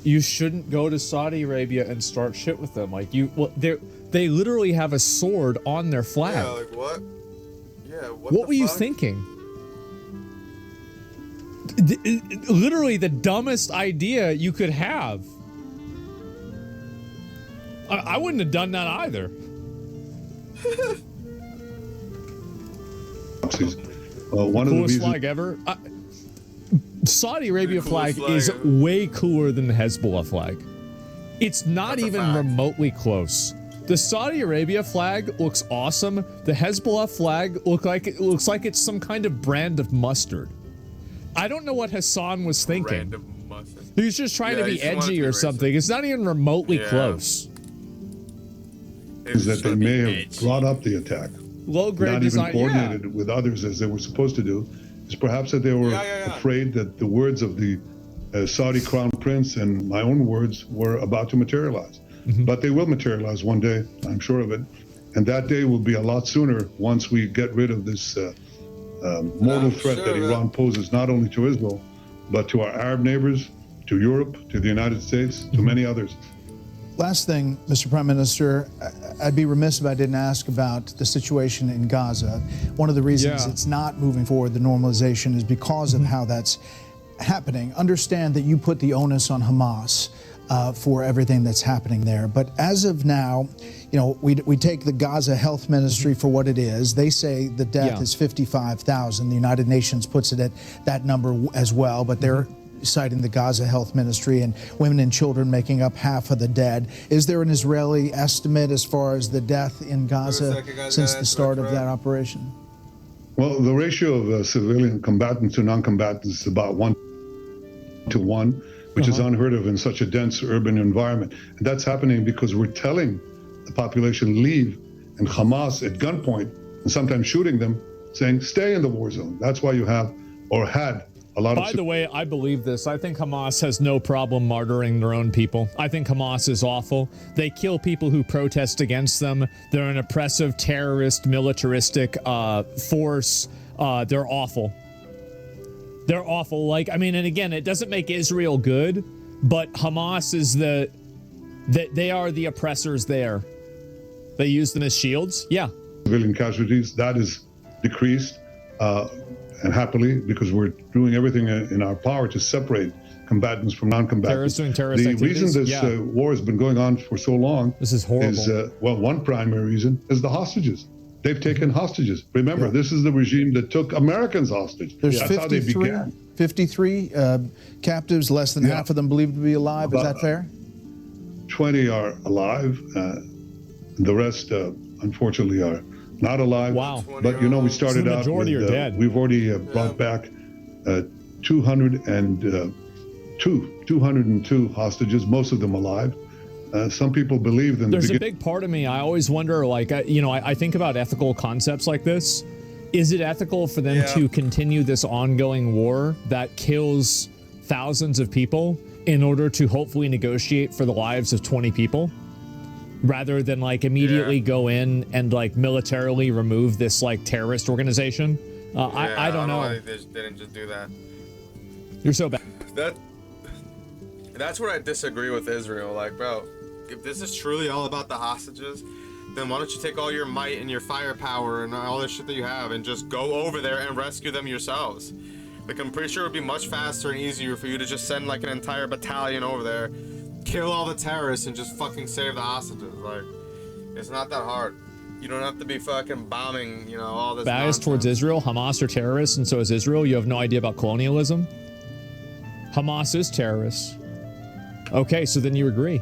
You shouldn't go to Saudi Arabia and start shit with them. Like, they literally have a sword on their flag. Yeah, like what? Yeah, what were you thinking? Literally the dumbest idea you could have. I wouldn't have done that either. One of the coolest flag ever. Saudi Arabia flag is way cooler than the Hezbollah flag. It's not even remotely close. The Saudi Arabia flag looks awesome. The Hezbollah flag looks like it's some kind of brand of mustard. I don't know what Hassan was thinking. He was just trying to be edgy or something. It's not even remotely close. is that they may have brought up the attack, low-grade design, not even coordinated with others as they were supposed to do, is perhaps that they were afraid that the words of the Saudi crown prince and my own words were about to materialize. But they will materialize one day, I'm sure of it. And that day will be a lot sooner once we get rid of this mortal threat that Iran poses not only to Israel, but to our Arab neighbors, to Europe, to the United States, to many others. Last thing, Mr. Prime Minister, I'd be remiss if I didn't ask about the situation in Gaza. One of the reasons it's not moving forward, the normalization, is because of how that's happening. Understand that you put the onus on Hamas for everything that's happening there. But as of now, you know, we take the Gaza Health Ministry for what it is. They say the death is 55,000. The United Nations puts it at that number as well, but they're citing the Gaza Health Ministry and women and children making up half of the dead. Is there an Israeli estimate as far as the death in Gaza since the start of that operation? Well, the ratio of civilian combatants to non-combatants is about 1 to 1, which is unheard of in such a dense urban environment. And that's happening because we're telling the population leave, and Hamas at gunpoint, and sometimes shooting them, saying stay in the war zone. That's why you have, or had, a lot of... By the way, I believe this. I think Hamas has no problem martyring their own people. I think Hamas is awful. They kill people who protest against them. They're an oppressive, terrorist, militaristic force. They're awful. They're awful. Like, I mean, and again, it doesn't make Israel good, but Hamas is they are the oppressors there. They use them as shields. Yeah. Civilian casualties, that is decreased. And happily, because we're doing everything in our power to separate combatants from non-combatants. Terrorist the reason this war has been going on for so long this is horrible. Is, well, one primary reason is the hostages. They've taken hostages. Remember, this is the regime that took Americans hostage. There's 53 captives, less than half of them believed to be alive. Is that fair? 20 are alive. The rest, unfortunately, are not alive. Wow. But you know, we started out with, dead. We've already brought back 202 hostages, most of them alive. Some people believe them. There's a big part of me, I always wonder, like, you know, I think about ethical concepts like this. Is it ethical for them to continue this ongoing war that kills thousands of people in order to hopefully negotiate for the lives of 20 people? Rather than like immediately go in and like militarily remove this like terrorist organization. I don't know. Why they didn't just do that. You're so bad. That's where I disagree with Israel. Like, bro, if this is truly all about the hostages, then why don't you take all your might and your firepower and all this shit that you have and just go over there and rescue them yourselves? Like, I'm pretty sure it would be much faster and easier for you to just send like an entire battalion over there, kill all the terrorists, and just fucking save the hostages. Like, it's not that hard. You don't have to be fucking bombing, you know, all this bias towards Israel. Hamas are terrorists, and so is Israel. You have no idea about colonialism. Hamas is terrorists. Okay, so then you agree.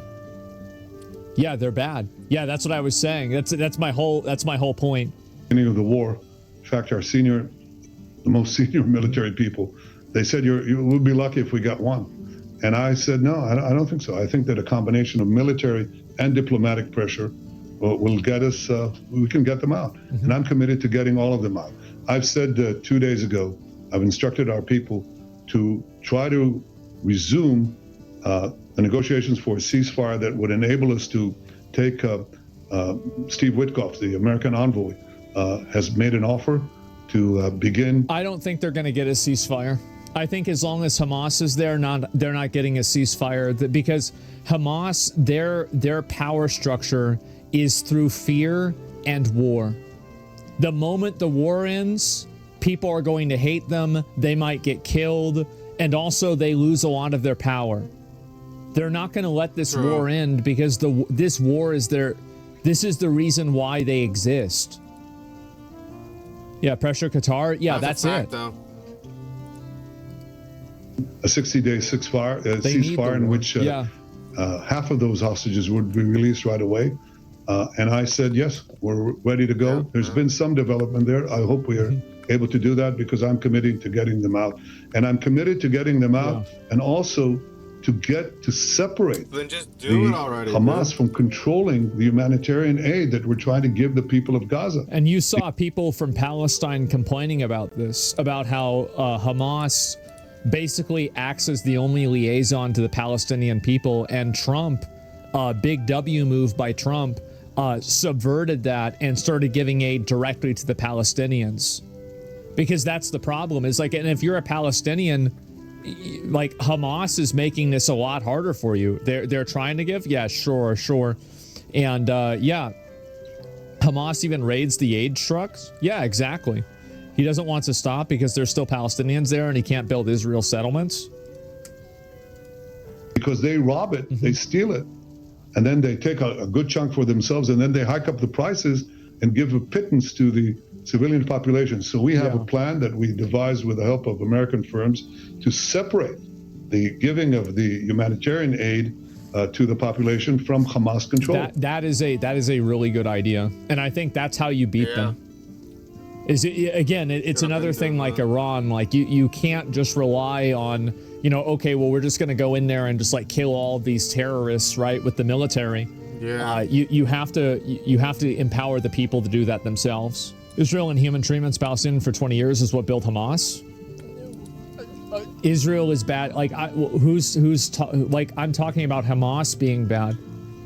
Yeah, they're bad. Yeah, that's what I was saying. That's my whole point. Beginning of the war, in fact, the most senior military people, they said you would be lucky if we got one. And I said, no, I don't think so. I think that a combination of military and diplomatic pressure will get us, we can get them out. And I'm committed to getting all of them out. I've said 2 days ago, I've instructed our people to try to resume the negotiations for a ceasefire that would enable us to take Steve Witkoff, the American envoy, has made an offer to begin. I don't think they're going to get a ceasefire. I think as long as Hamas is there, they're not getting a ceasefire, because Hamas, their power structure is through fear and war. The moment the war ends, people are going to hate them. They might get killed, and also they lose a lot of their power. They're not going to let this war end because this war is this is the reason why they exist. Yeah, pressure Qatar. Yeah, that's it. Though. A 60-day ceasefire in which half of those hostages would be released right away. And I said, yes, we're ready to go. There's been some development there. I hope we are able to do that because I'm committing to getting them out. And I'm committed to getting them out and also to separate then just do it already, Hamas dude. from controlling the humanitarian aid that we're trying to give the people of Gaza. And you saw people from Palestine complaining about this, about how Hamas basically acts as the only liaison to the Palestinian people, and Trump, big W move by Trump, subverted that and started giving aid directly to the Palestinians. Because that's the problem, is like, and if you're a Palestinian, like, Hamas is making this a lot harder for you. They're trying to give, yeah, sure, and yeah, Hamas even raids the aid trucks. Yeah, exactly. He doesn't want to stop because there's still Palestinians there, and he can't build Israel settlements because they rob it, they steal it, and then they take a good chunk for themselves, and then they hike up the prices and give a pittance to the civilian population. So we have a plan that we devised with the help of American firms to separate the giving of the humanitarian aid to the population from Hamas control. That is a really good idea, and I think that's how you beat them. Is it, again, it's another thing like Iran. Like you can't just rely on, you know, okay, well, we're just going to go in there and just like kill all of these terrorists, right, with the military. Yeah. You have to empower the people to do that themselves. Israel and human treatments Palestinian for 20 years is what built Hamas. Israel is bad. Like, like, I'm talking about Hamas being bad.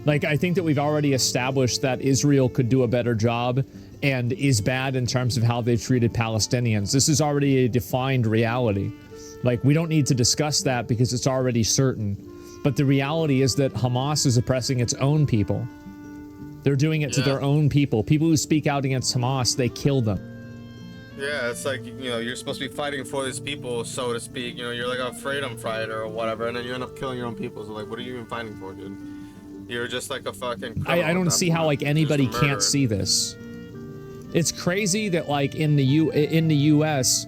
Like, I think that we've already established that Israel could do a better job and is bad in terms of how they've treated Palestinians. This is already a defined reality. Like, we don't need to discuss that because it's already certain. But the reality is that Hamas is oppressing its own people. They're doing it to their own people. People who speak out against Hamas, they kill them. Yeah, it's like, you know, you're supposed to be fighting for these people, so to speak. You know, you're like a freedom fighter or whatever, and then you end up killing your own people. So, like, what are you even fighting for, dude? You're just like a fucking... I don't see how, like, anybody can't see this. It's crazy that, like, in the U.S.,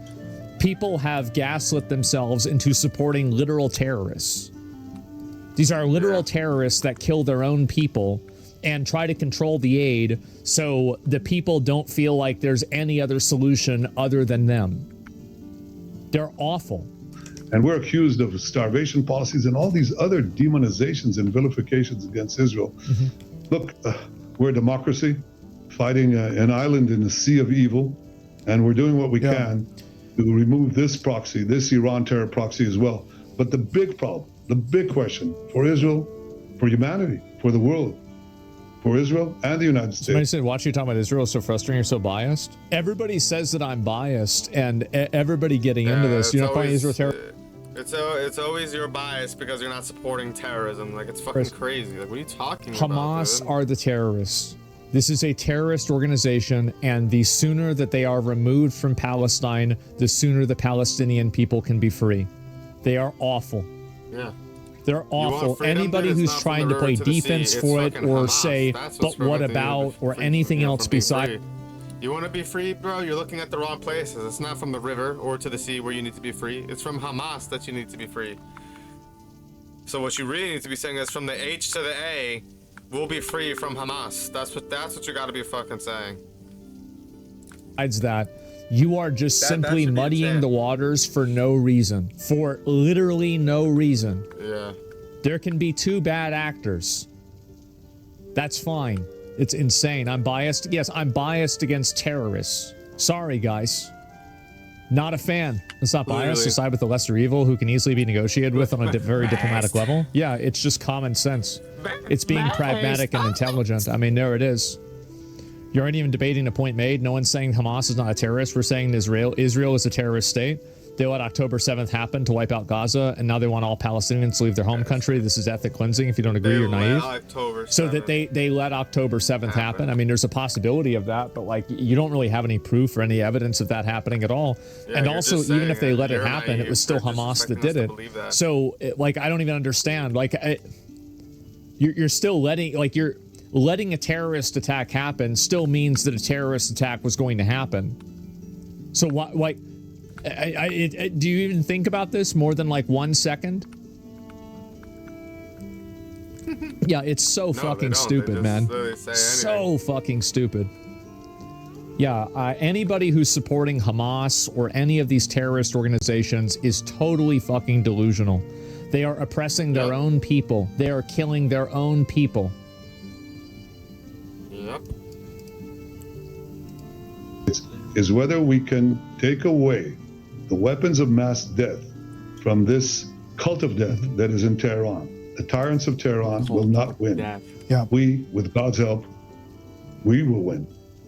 people have gaslit themselves into supporting literal terrorists. These are literal terrorists that kill their own people and try to control the aid so the people don't feel like there's any other solution other than them. They're awful. And we're accused of starvation policies and all these other demonizations and vilifications against Israel. Look, we're a democracy fighting an island in the sea of evil, and we're doing what we can to remove this proxy, this Iran terror proxy as well. But the big problem, the big question for Israel, for humanity, for the world, for Israel and the United States. Somebody said, watch you talking about Israel is so frustrating, you're so biased. Everybody says that I'm biased, and everybody getting into this. You're not calling Israel terror. It's always your bias because you're not supporting terrorism. Like, it's fucking crazy. Like, what are you talking about? Hamas are the terrorists. This is a terrorist organization, and the sooner that they are removed from Palestine, the sooner the Palestinian people can be free. They are awful. Yeah. They're awful. Anybody who's trying to play defense for it or say, but what about, or anything else besides. You want to be free, bro? You're looking at the wrong places. It's not from the river or to the sea where you need to be free. It's from Hamas that you need to be free. So what you really need to be saying is from the H to the A, we'll be free from Hamas. That's what you got to be fucking saying. Besides that, you are just simply muddying the waters for no reason. For literally no reason. Yeah. There can be two bad actors. That's fine. It's insane. I'm biased. Yes, I'm biased against terrorists. Sorry, guys. Not a fan. It's not biased to side with the lesser evil who can easily be negotiated with on a very diplomatic level. Yeah, it's just common sense. It's being pragmatic and intelligent. I mean, there it is. You aren't even debating a point made. No one's saying Hamas is not a terrorist. We're saying Israel is a terrorist state. They let October 7th happen to wipe out Gaza, and now they want all Palestinians to leave their home country. This is ethnic cleansing. If you don't agree, you're naive. So that they let October 7th happen. I mean, there's a possibility of that, but like you don't really have any proof or any evidence of that happening at all. Yeah, and also, even if they let it happen, it was still Hamas that did it. So, like, I don't even understand. Like, you're still letting a terrorist attack happen still means that a terrorist attack was going to happen. So why do you even think about this more than like 1 second? Yeah, it's so fucking stupid, man. So fucking stupid. Yeah, anybody who's supporting Hamas or any of these terrorist organizations is totally fucking delusional. They are oppressing their own people. They are killing their own people. Yep. Is whether we can take away the weapons of mass death from this cult of death that is in Tehran. The tyrants of Tehran will not win. Yeah. We, with God's help, we will win.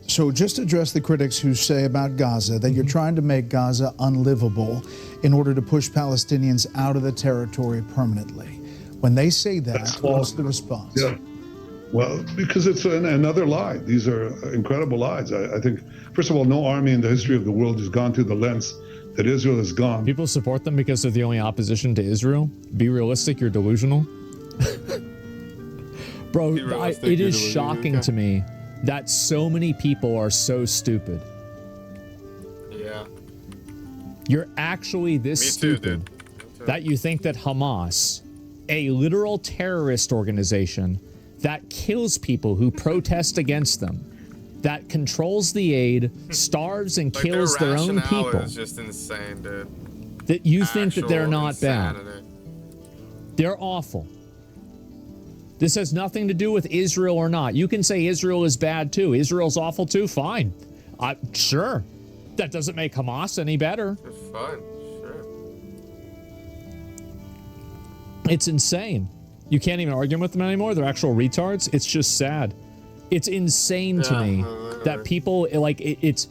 So just address the critics who say about Gaza that you're trying to make Gaza unlivable in order to push Palestinians out of the territory permanently. When they say that, what's the response? Yeah. Well, because it's another lie. These are incredible lies. I think, first of all, no army in the history of the world has gone through the lengths that Israel has gone. People support them because they're the only opposition to Israel. Be realistic, you're delusional. Bro, it is shocking to me that so many people are so stupid. Yeah. You're actually this stupid that you think that Hamas, a literal terrorist organization that kills people who protest against them, that controls the aid, starves and kills their own people. Is just insane, dude. That you think that they're not bad. They're awful. This has nothing to do with Israel or not. You can say Israel is bad too. Israel's awful too. Fine. Sure. That doesn't make Hamas any better. It's fine. Sure. It's insane. You can't even argue with them anymore. They're actual retards. It's just sad. It's insane to me that people like it's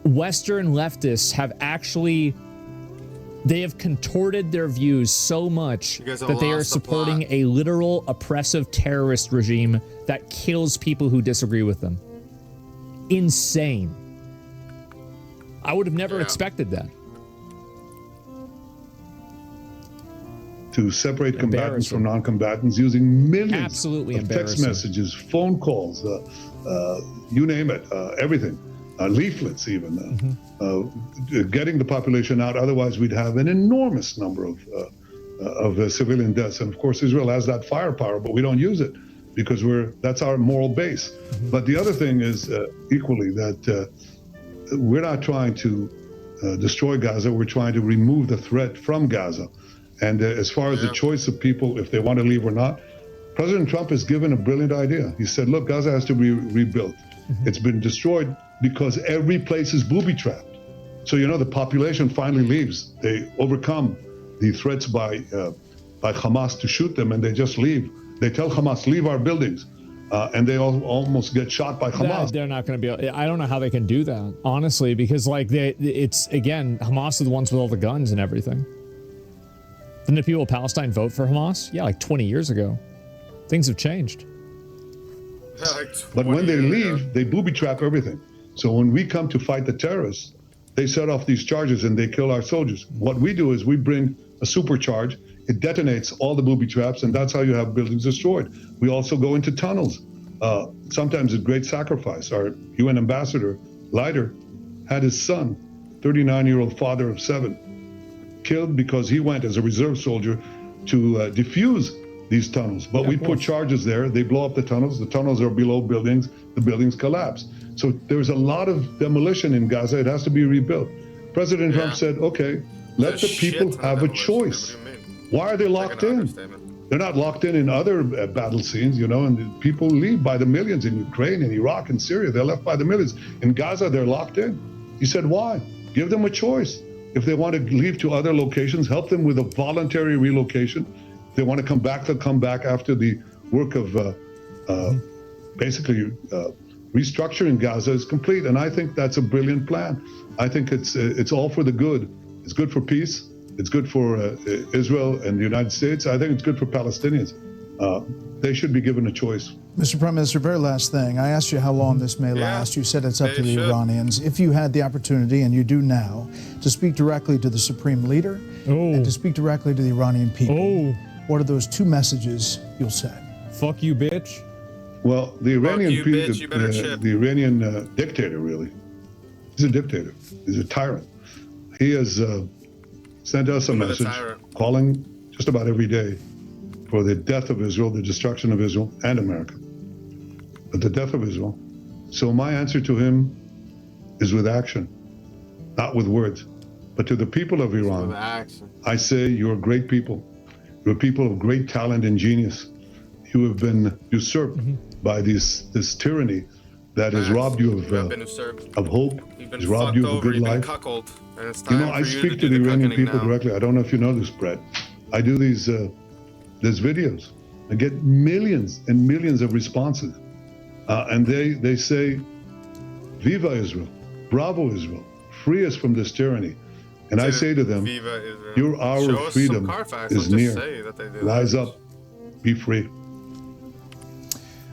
Western leftists have actually they have contorted their views so much that they are supporting a literal oppressive terrorist regime that kills people who disagree with them. Insane. I would have never expected that. To separate combatants from non-combatants using millions of text messages, phone calls, you name it, everything, leaflets even, getting the population out. Otherwise, we'd have an enormous number of civilian deaths. And of course, Israel has that firepower, but we don't use it because that's our moral base. But the other thing is equally that we're not trying to destroy Gaza. We're trying to remove the threat from Gaza. And as far as the choice of people, if they want to leave or not, President Trump has given a brilliant idea. He said, look, Gaza has to be rebuilt. It's been destroyed because every place is booby-trapped. So, the population finally leaves. They overcome the threats by Hamas to shoot them, and they just leave. They tell Hamas, leave our buildings. And they almost get shot by Hamas. They're not going to be able, I don't know how they can do that, honestly, because, it's, again, Hamas are the ones with all the guns and everything. Didn't the people of Palestine vote for Hamas? Yeah, 20 years ago. Things have changed. But when they leave, they booby-trap everything. So when we come to fight the terrorists, they set off these charges and they kill our soldiers. What we do is we bring a supercharge. It detonates all the booby traps, and that's how you have buildings destroyed. We also go into tunnels, sometimes at great sacrifice. Our UN ambassador, Leiter, had his son, 39-year-old father of 7, killed because he went as a reserve soldier to defuse these tunnels. But we put charges there. They blow up the tunnels. The tunnels are below buildings. The buildings collapse. So there's a lot of demolition in Gaza. It has to be rebuilt. President Trump said, okay, let the people have a choice. Why are they locked in? They're not locked in other battle scenes, and people leave by the millions in Ukraine, in Iraq, and Syria. They're left by the millions. In Gaza, they're locked in. He said, why? Give them a choice. If they want to leave to other locations, help them with a voluntary relocation. If they want to come back, they'll come back after the work of basically restructuring Gaza is complete. And I think that's a brilliant plan. I think it's all for the good. It's good for peace. It's good for Israel and the United States. I think it's good for Palestinians. They should be given a choice. Mr. Prime Minister, very last thing. I asked you how long this may last. You said it's up to the Iranians. If you had the opportunity, and you do now, to speak directly to the Supreme Leader and to speak directly to the Iranian people, what are those 2 messages you'll say? Fuck you, bitch. Well, the Iranian the Iranian dictator, really, he's a dictator. He's a tyrant. He has sent us a message calling just about every day for the death of Israel, the destruction of Israel and America, but the death of Israel. So my answer to him is with action, not with words. But to the people of Iran, I say you're great people. You're people of great talent and genius. You have been usurped by this tyranny that has robbed you of hope, has robbed you of a good life. You know, I speak to the Iranian people directly. I don't know if you know this, Brett. I do these videos. I get millions and millions of responses. And they say, Viva Israel, bravo Israel, free us from this tyranny. And I say to them, your hour of freedom is near. Rise up, be free.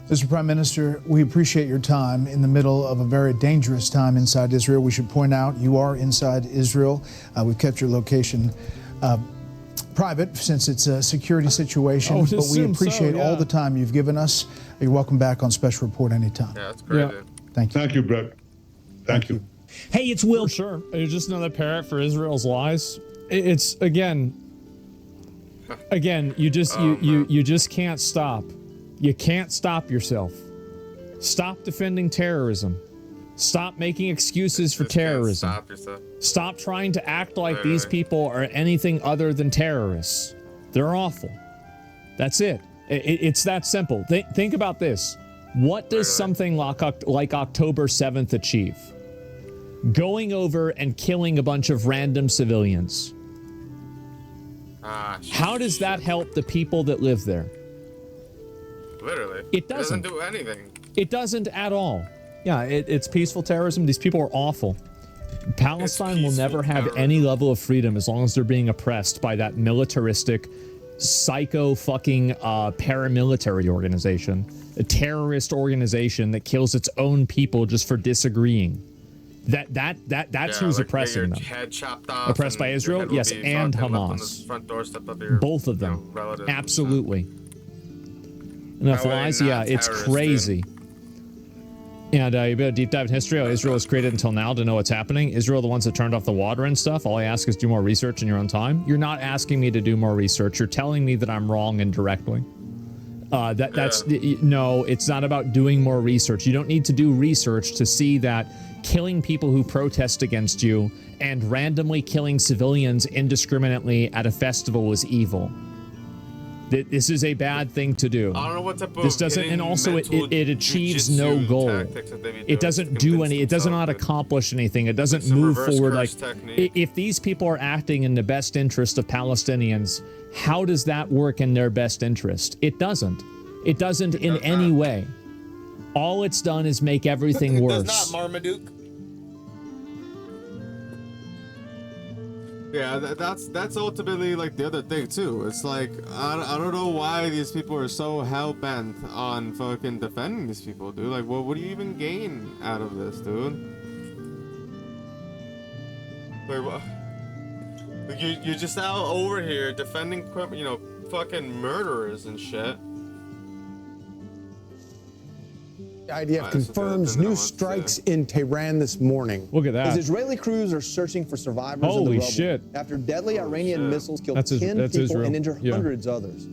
Mr. Prime Minister, we appreciate your time in the middle of a very dangerous time inside Israel. We should point out you are inside Israel. We've kept your location private since it's a security situation, but we appreciate all the time you've given us. You're welcome back on Special Report anytime. Yeah, that's great. Thank you. Thank you, Brett. Thank you. Hey, it's Will. Sure. It's just another parrot for Israel's lies. It's again, you just you just can't stop. You can't stop yourself. Stop defending terrorism. Stop making excuses for terrorism. Stop yourself. Stop trying to act like these people are anything other than terrorists. They're awful. That's it. It's that simple. Think about this. What does something like October 7th achieve? Going over and killing a bunch of random civilians. How does that help the people that live there? Literally. It doesn't do anything. It doesn't at all. Yeah, it's peaceful terrorism. These people are awful. Palestine will never have any level of freedom as long as they're being oppressed by that militaristic, psycho fucking paramilitary organization. A terrorist organization that kills its own people just for disagreeing. That's who's oppressing them. Oppressed by Israel? Yes, and Hamas. Both of them. Absolutely. Enough lies? Yeah, it's crazy. And you better deep dive in history. How Israel was created until now to know what's happening. Israel, the ones that turned off the water and stuff. All I ask is do more research in your own time. You're not asking me to do more research. You're telling me that I'm wrong indirectly. No, it's not about doing more research. You don't need to do research to see that killing people who protest against you and randomly killing civilians indiscriminately at a festival is evil. This is a bad thing to do. I don't know what type of this doesn't, and also it achieves no goal. It doesn't do any. It does not accomplish anything. It doesn't move forward. Like if these people are acting in the best interest of Palestinians, how does that work in their best interest? It doesn't. It doesn't in any way. All it's done is make everything worse. It does not, Marmaduke. Yeah, that's ultimately like the other thing too. It's like I don't know why these people are so hell bent on fucking defending these people, dude. Like, what do you even gain out of this, dude? Like, what? Like you're just out over here defending, you know, fucking murderers and shit. IDF confirms new strikes in Tehran this morning. Look at that. As Israeli crews are searching for survivors of the Holy rubble shit. after deadly Iranian missiles killed 10 people Israel. and injured hundreds others.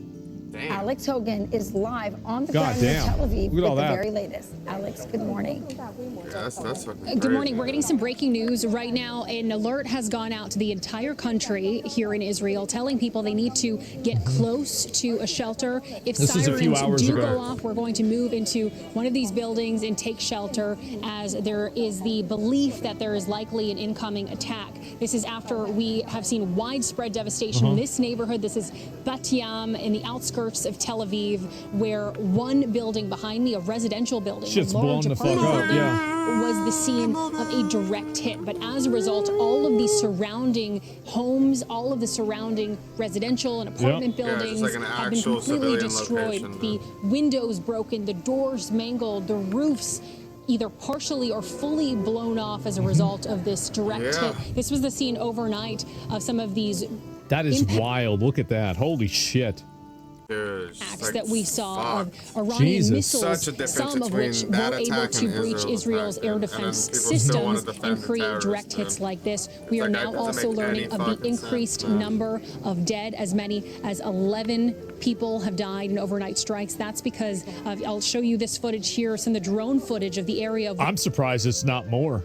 Damn. Alex Hogan is live on the ground in Tel Aviv with the very latest. Alex, good morning. Yeah, that's fucking good morning. We're getting some breaking news right now. An alert has gone out to the entire country here in Israel, telling people they need to get close to a shelter. If sirens do go off, we're going to move into one of these buildings and take shelter, as there is the belief that there is likely an incoming attack. This is after we have seen widespread devastation in this neighborhood. This is Bat Yam in the outskirts of Tel Aviv, where one building behind me, a residential building, a large apartment building, was the scene of a direct hit. But as a result, all of these surrounding homes, all of the surrounding residential and apartment buildings have been completely destroyed. The windows broken, the doors mangled, the roofs either partially or fully blown off as a result of this direct hit. This was the scene overnight of some of these. That is wild. Look at that. Holy shit. Acts that we saw of Iranian missiles, some of which were able to breach Israel's air defense systems and create direct hits like this. We are now also learning of the increased number of dead. As many as 11 people have died in overnight strikes. That's because of, I'll show you this footage here, some of the drone footage of the area. I'm surprised it's not more.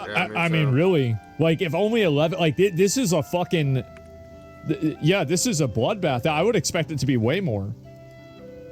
I mean, really, like if only 11, like this is a fucking, yeah, this is a bloodbath. I would expect it to be way more.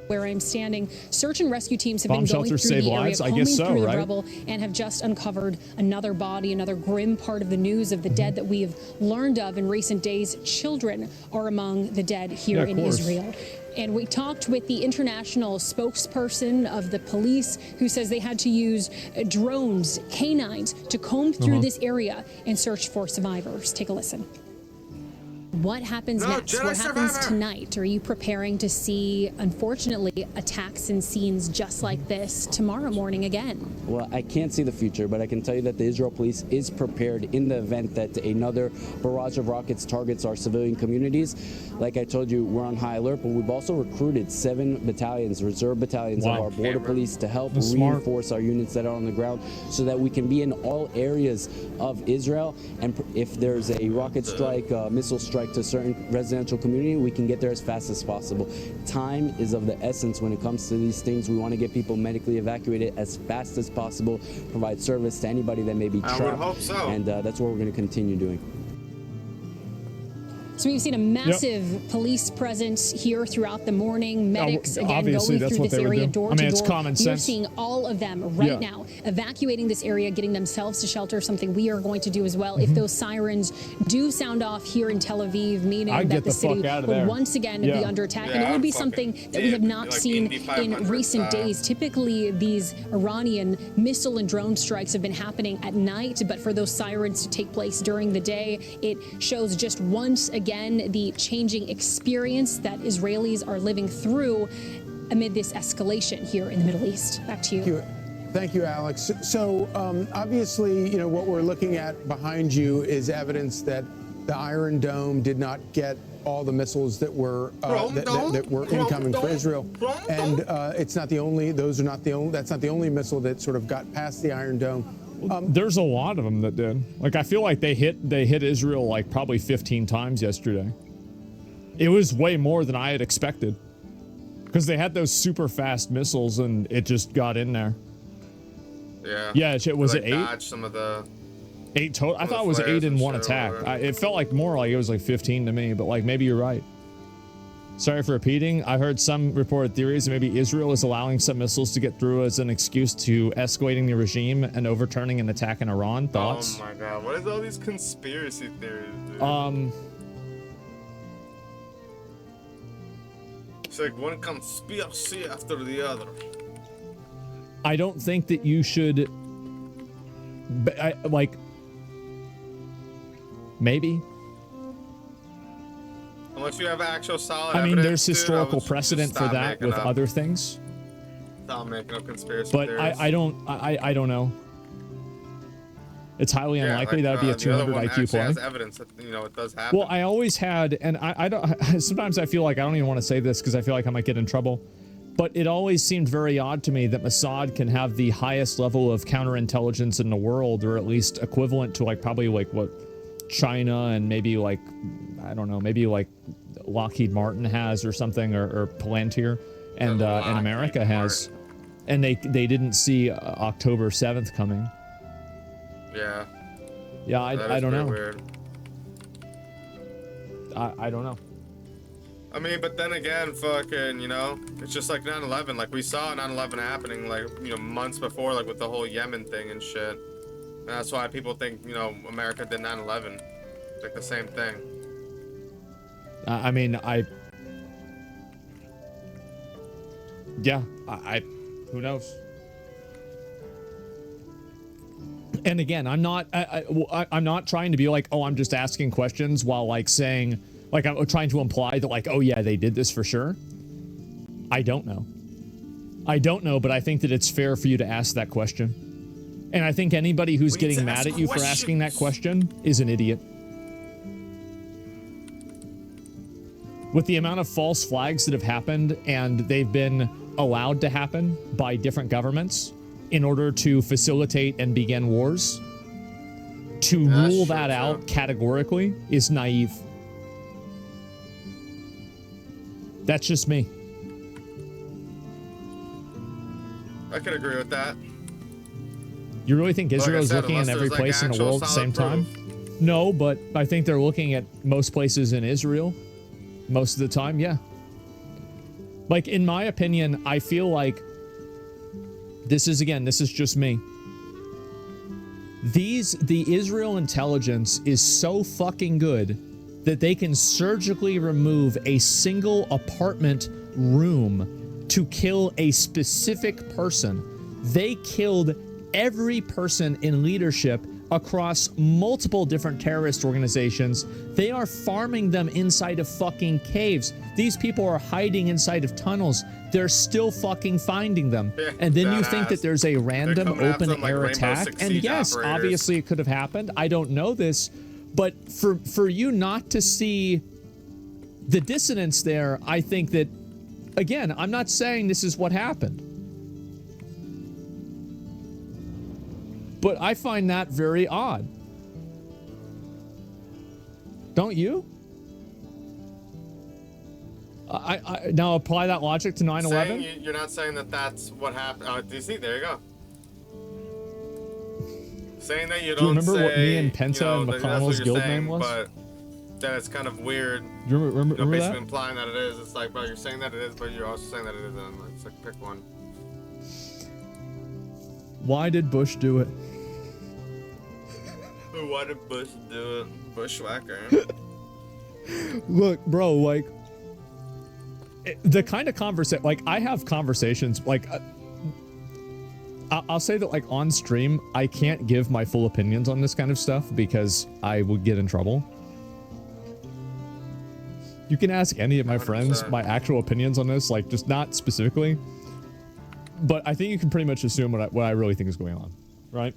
Where I'm standing, search and rescue teams have been going through the area, combing through the rubble, and have just uncovered another body, another grim part of the news of the dead that we have learned of in recent days. Children are among the dead here in Israel. And we talked with the international spokesperson of the police, who says they had to use drones, canines, to comb through this area and search for survivors. Take a listen. What happens next? What happens tonight? Are you preparing to see, unfortunately, attacks and scenes just like this tomorrow morning again? Well, I can't see the future, but I can tell you that the Israel police is prepared in the event that another barrage of rockets targets our civilian communities. Like I told you, we're on high alert, but we've also recruited 7 battalions, reserve battalions of our border police to help reinforce our units that are on the ground so that we can be in all areas of Israel. And if there's a rocket strike, missile strike to a certain residential community, we can get there as fast as possible. Time is of the essence when it comes to these things. We want to get people medically evacuated as fast as possible, provide service to anybody that may be trapped. I would hope so. And that's what we're going to continue doing. So we've seen a massive police presence here throughout the morning. Medics, again, going through this area door to door. It's common sense. You're seeing all of them right now evacuating this area, getting themselves to shelter, something we are going to do as well. If those sirens do sound off here in Tel Aviv, meaning that the city will once again be under attack. And it would be something that we have not seen in recent days. Typically, these Iranian missile and drone strikes have been happening at night, but for those sirens to take place during the day, it shows just once again the changing experience that Israelis are living through amid this escalation here in the Middle East. Back to you. Thank you, Alex. So obviously, you know, what we're looking at behind you is evidence that the Iron Dome did not get all the missiles that were that were incoming for Israel, and it's not the only. Those are not the only. That's not the only missile that sort of got past the Iron Dome. There's a lot of them that did. Like, I feel like they hit Israel like probably 15 times yesterday. It was way more than I had expected, because they had those super fast missiles and it just got in there. Yeah. Yeah. It was like 8. Some of the 8 total. I thought it was 8 in one attack. It felt like more like it was like 15 to me, but like maybe you're right. Sorry for repeating. I heard some reported theories that maybe Israel is allowing some missiles to get through as an excuse to escalating the regime and overturning an attack in Iran. Thoughts? Oh my god, what is all these conspiracy theories, dude? It's like one conspiracy after the other. I don't think that you should, like, maybe. Unless you have actual solid I mean, evidence, there's historical precedent for that with other things. Stop making up conspiracy but theories. I don't know. It's highly unlikely that would be a 200 IQ play. Has evidence that, you know, it does happen. Well, I always had, and I don't. Sometimes I feel like I don't even want to say this because I feel like I might get in trouble. But it always seemed very odd to me that Mossad can have the highest level of counterintelligence in the world, or at least equivalent to like probably like what China and maybe like, I don't know, maybe like Lockheed Martin has or something, or Palantir and America has, and they didn't see October 7th coming. Yeah. Yeah, I don't know. Weird. I don't know. I mean, but then again, fucking, you know, it's just like 9/11. Like, we saw 9/11 happening, like, you know, months before, like, with the whole Yemen thing and shit. And that's why people think, you know, America did 9/11. Like, the same thing. I mean, yeah, who knows? And again, I'm not trying to be like, oh, I'm just asking questions while like saying, like, I'm trying to imply that like, oh yeah, they did this for sure. I don't know, but I think that it's fair for you to ask that question. And I think anybody who's getting mad at you for asking that question is an idiot. With the amount of false flags that have happened, and they've been allowed to happen by different governments in order to facilitate and begin wars, to rule that out categorically is naive. That's just me. I could agree with that. You really think Israel is looking in every place in the world at the same time? No, but I think they're looking at most places in Israel most of the time, yeah. Like, in my opinion, I feel like this is just me. The Israel intelligence is so fucking good that they can surgically remove a single apartment room to kill a specific person. They killed every person in leadership across multiple different terrorist organizations. They are farming them inside of fucking caves. These people are hiding inside of tunnels. They're still fucking finding them. And then you think that there's a random open air attack. And yes, obviously it could have happened. I don't know this, but for you not to see the dissonance there, I think that, again, I'm not saying this is what happened, but I find that very odd. Don't you? I now apply that logic to 9/11. You're not saying that that's what happened. Oh, do you see? There you go. Saying that you don't. Do you remember say, what me and Penta and McConnell's guild name was? But that it's kind of weird. Do you remember basically that? implying that it is. It's like, bro, you're saying that it is, but you're also saying that it isn't. It's like, pick one. Why did Bush do it? Why did Bush do it? Bushwhacker. Look, bro, like, the kind of conversation, like, I have conversations, like, I'll say that, like, on stream, I can't give my full opinions on this kind of stuff because I would get in trouble. You can ask any of my 100%. Friends my actual opinions on this, like, just not specifically. But I think you can pretty much assume what I really think is going on, right?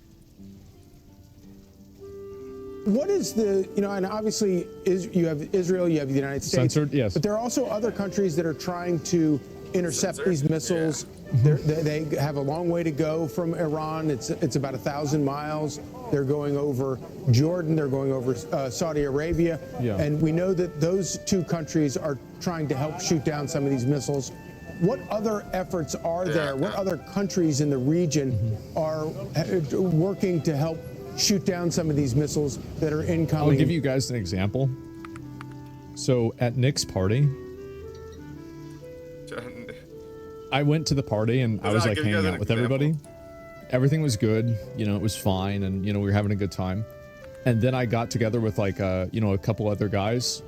What is the, and obviously you have Israel, you have the United States. Censored, yes. But there are also other countries that are trying to intercept these missiles. Yeah. They have a long way to go from Iran. It's about 1,000 miles. They're going over Jordan. They're going over Saudi Arabia. Yeah. And we know that those two countries are trying to help shoot down some of these missiles. What other efforts are there? What other countries in the region are working to help shoot down some of these missiles that are incoming? I'll give you guys an example. So at Nick's party, I went to the party and I was like hanging out with everybody. Everything was good, it was fine, and we were having a good time. And then I got together with like a couple other guys,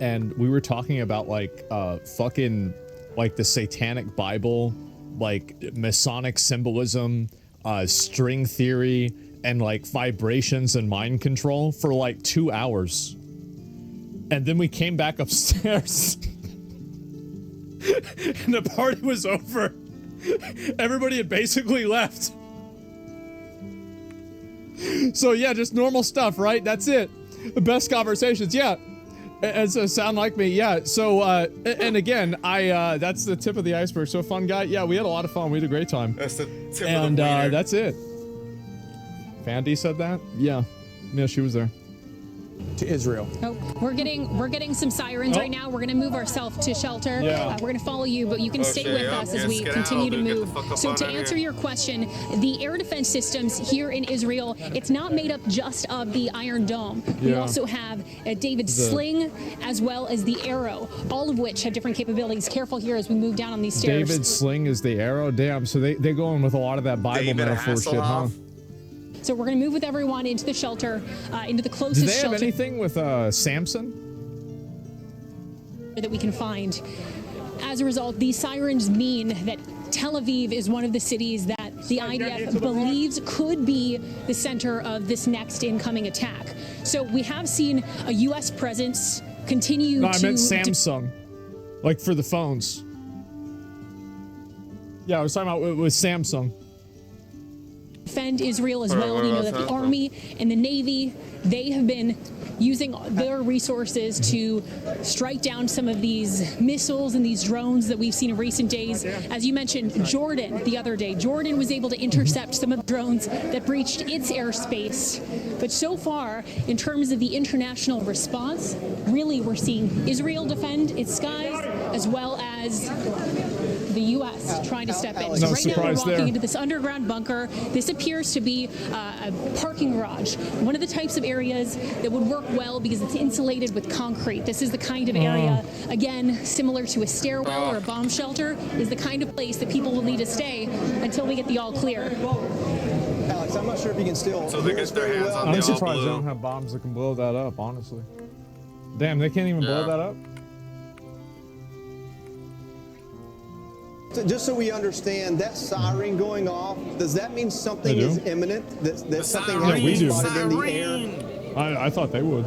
and we were talking about like fucking like the Satanic Bible, like Masonic symbolism, string theory, and like vibrations and mind control for like 2 hours. And then we came back upstairs and the party was over. Everybody had basically left. So yeah, just normal stuff, right? That's it. The best conversations, yeah. And so sound like me, yeah. So and again, that's the tip of the iceberg. So fun guy, yeah. We had a lot of fun. We had a great time. That's the tip and of the wiener. That's it. Fandy said that? Yeah, she was there. To Israel. Oh, we're getting some sirens right now. We're gonna move ourselves to shelter. Yeah. We're gonna follow you, but you can stay with us as we continue to move. So to answer your question, the air defense systems here in Israel, it's not made up just of the Iron Dome. We also have David Sling as well as the Arrow, all of which have different capabilities. Careful here as we move down on these stairs. David Sling is the Arrow? Damn, so they go in with a lot of that Bible metaphor shit, huh? So we're going to move with everyone into the shelter, into the closest shelter. Do they have anything with Samson? That we can find. As a result, these sirens mean that Tel Aviv is one of the cities that the IDF believes could be the center of this next incoming attack. So we have seen a U.S. presence continue No, I meant Samsung. Like for the phones. Yeah, I was talking about with Samsung. Defend Israel as well. We know that the Army and the Navy, they have been using their resources to strike down some of these missiles and these drones that we've seen in recent days. As you mentioned, Jordan the other day. Jordan was able to intercept some of the drones that breached its airspace. But so far, in terms of the international response, really we're seeing Israel defend its skies as well as as the U.S. trying to step in. So No right now we're surprise walking there. into this underground bunker. This appears to be a parking garage, one of the types of areas that would work well because it's insulated with concrete. This is the kind of area, again, similar to a stairwell or a bomb shelter, is the kind of place that people will need to stay until we get the all clear. Alex, I'm not sure if you can still. So they get their hands on the I'm all surprised they blue. don't have bombs that can blow that up, honestly. Damn, they can't even blow that up? Just so we understand, that siren going off, does that mean something is imminent? That something has been spotted in the air? I thought they would.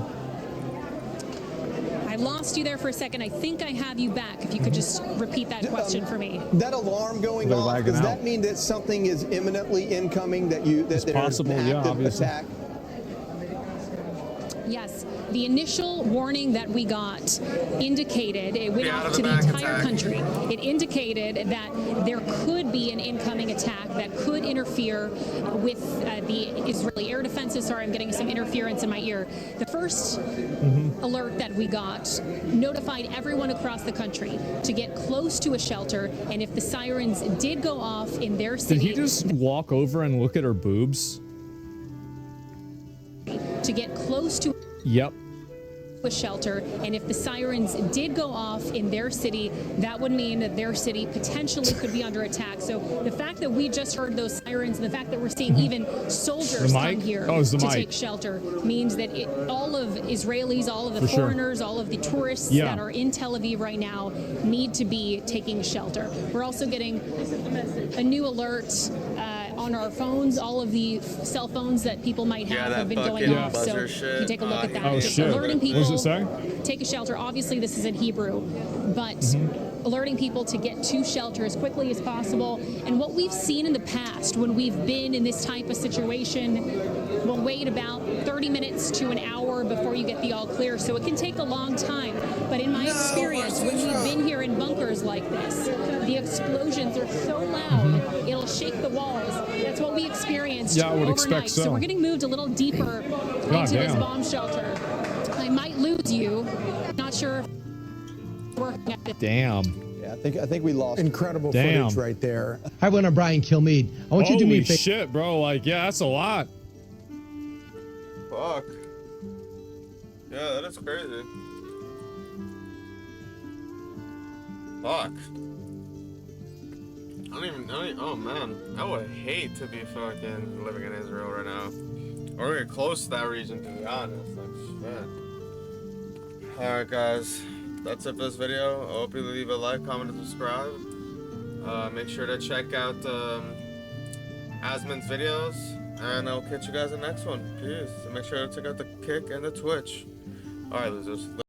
I lost you there for a second. I think I have you back. If you could just repeat that question for me. That alarm going off, does that mean that something is imminently incoming, that there's an active attack? Yes, the initial warning that we got indicated, it went out to the entire country. It indicated that there could be an incoming attack that could interfere with the Israeli air defenses. Sorry, I'm getting some interference in my ear. The first alert that we got notified everyone across the country to get close to a shelter, and if the sirens did go off in their city... Did he just walk over and look at her boobs? To get close to a shelter, and if the sirens did go off in their city, that would mean that their city potentially could be under attack. So the fact that we just heard those sirens and the fact that we're seeing even soldiers come here to take shelter means that all of Israelis, all of the foreigners, all of the tourists that are in Tel Aviv right now need to be taking shelter. We're also getting a new alert on our phones. All of the cell phones that people might have been going off. So you take a look at that. Oh, Just shit. alerting people. What does it say? Take a shelter. Obviously, this is in Hebrew, but alerting people to get to shelter as quickly as possible. And what we've seen in the past when we've been in this type of situation, we'll wait about 30 minutes to an hour before you get the all clear. So it can take a long time. But in my experience, when we've been here in bunkers like this, the explosions are so loud, it'll shake the walls. That's what we experienced overnight. Expect so. We're getting moved a little deeper into this bomb shelter. I might lose you. Not sure if we're working at it. Damn. Yeah, I think we lost. Incredible footage right there. Hi, I'm Brian Kilmeade. I want you to do me a favor. Shit, bro. Like, yeah, that's a lot. Fuck. Yeah, that is crazy. Fuck. I don't even, oh man, I would hate to be fucking living in Israel right now. Or get close to that region, to be honest. Like, shit. Alright guys, that's it for this video. I hope you leave a like, comment, and subscribe. Make sure to check out Asmon's videos, and I'll catch you guys in the next one. Peace. And make sure to check out the Kick and the Twitch. Alright, losers.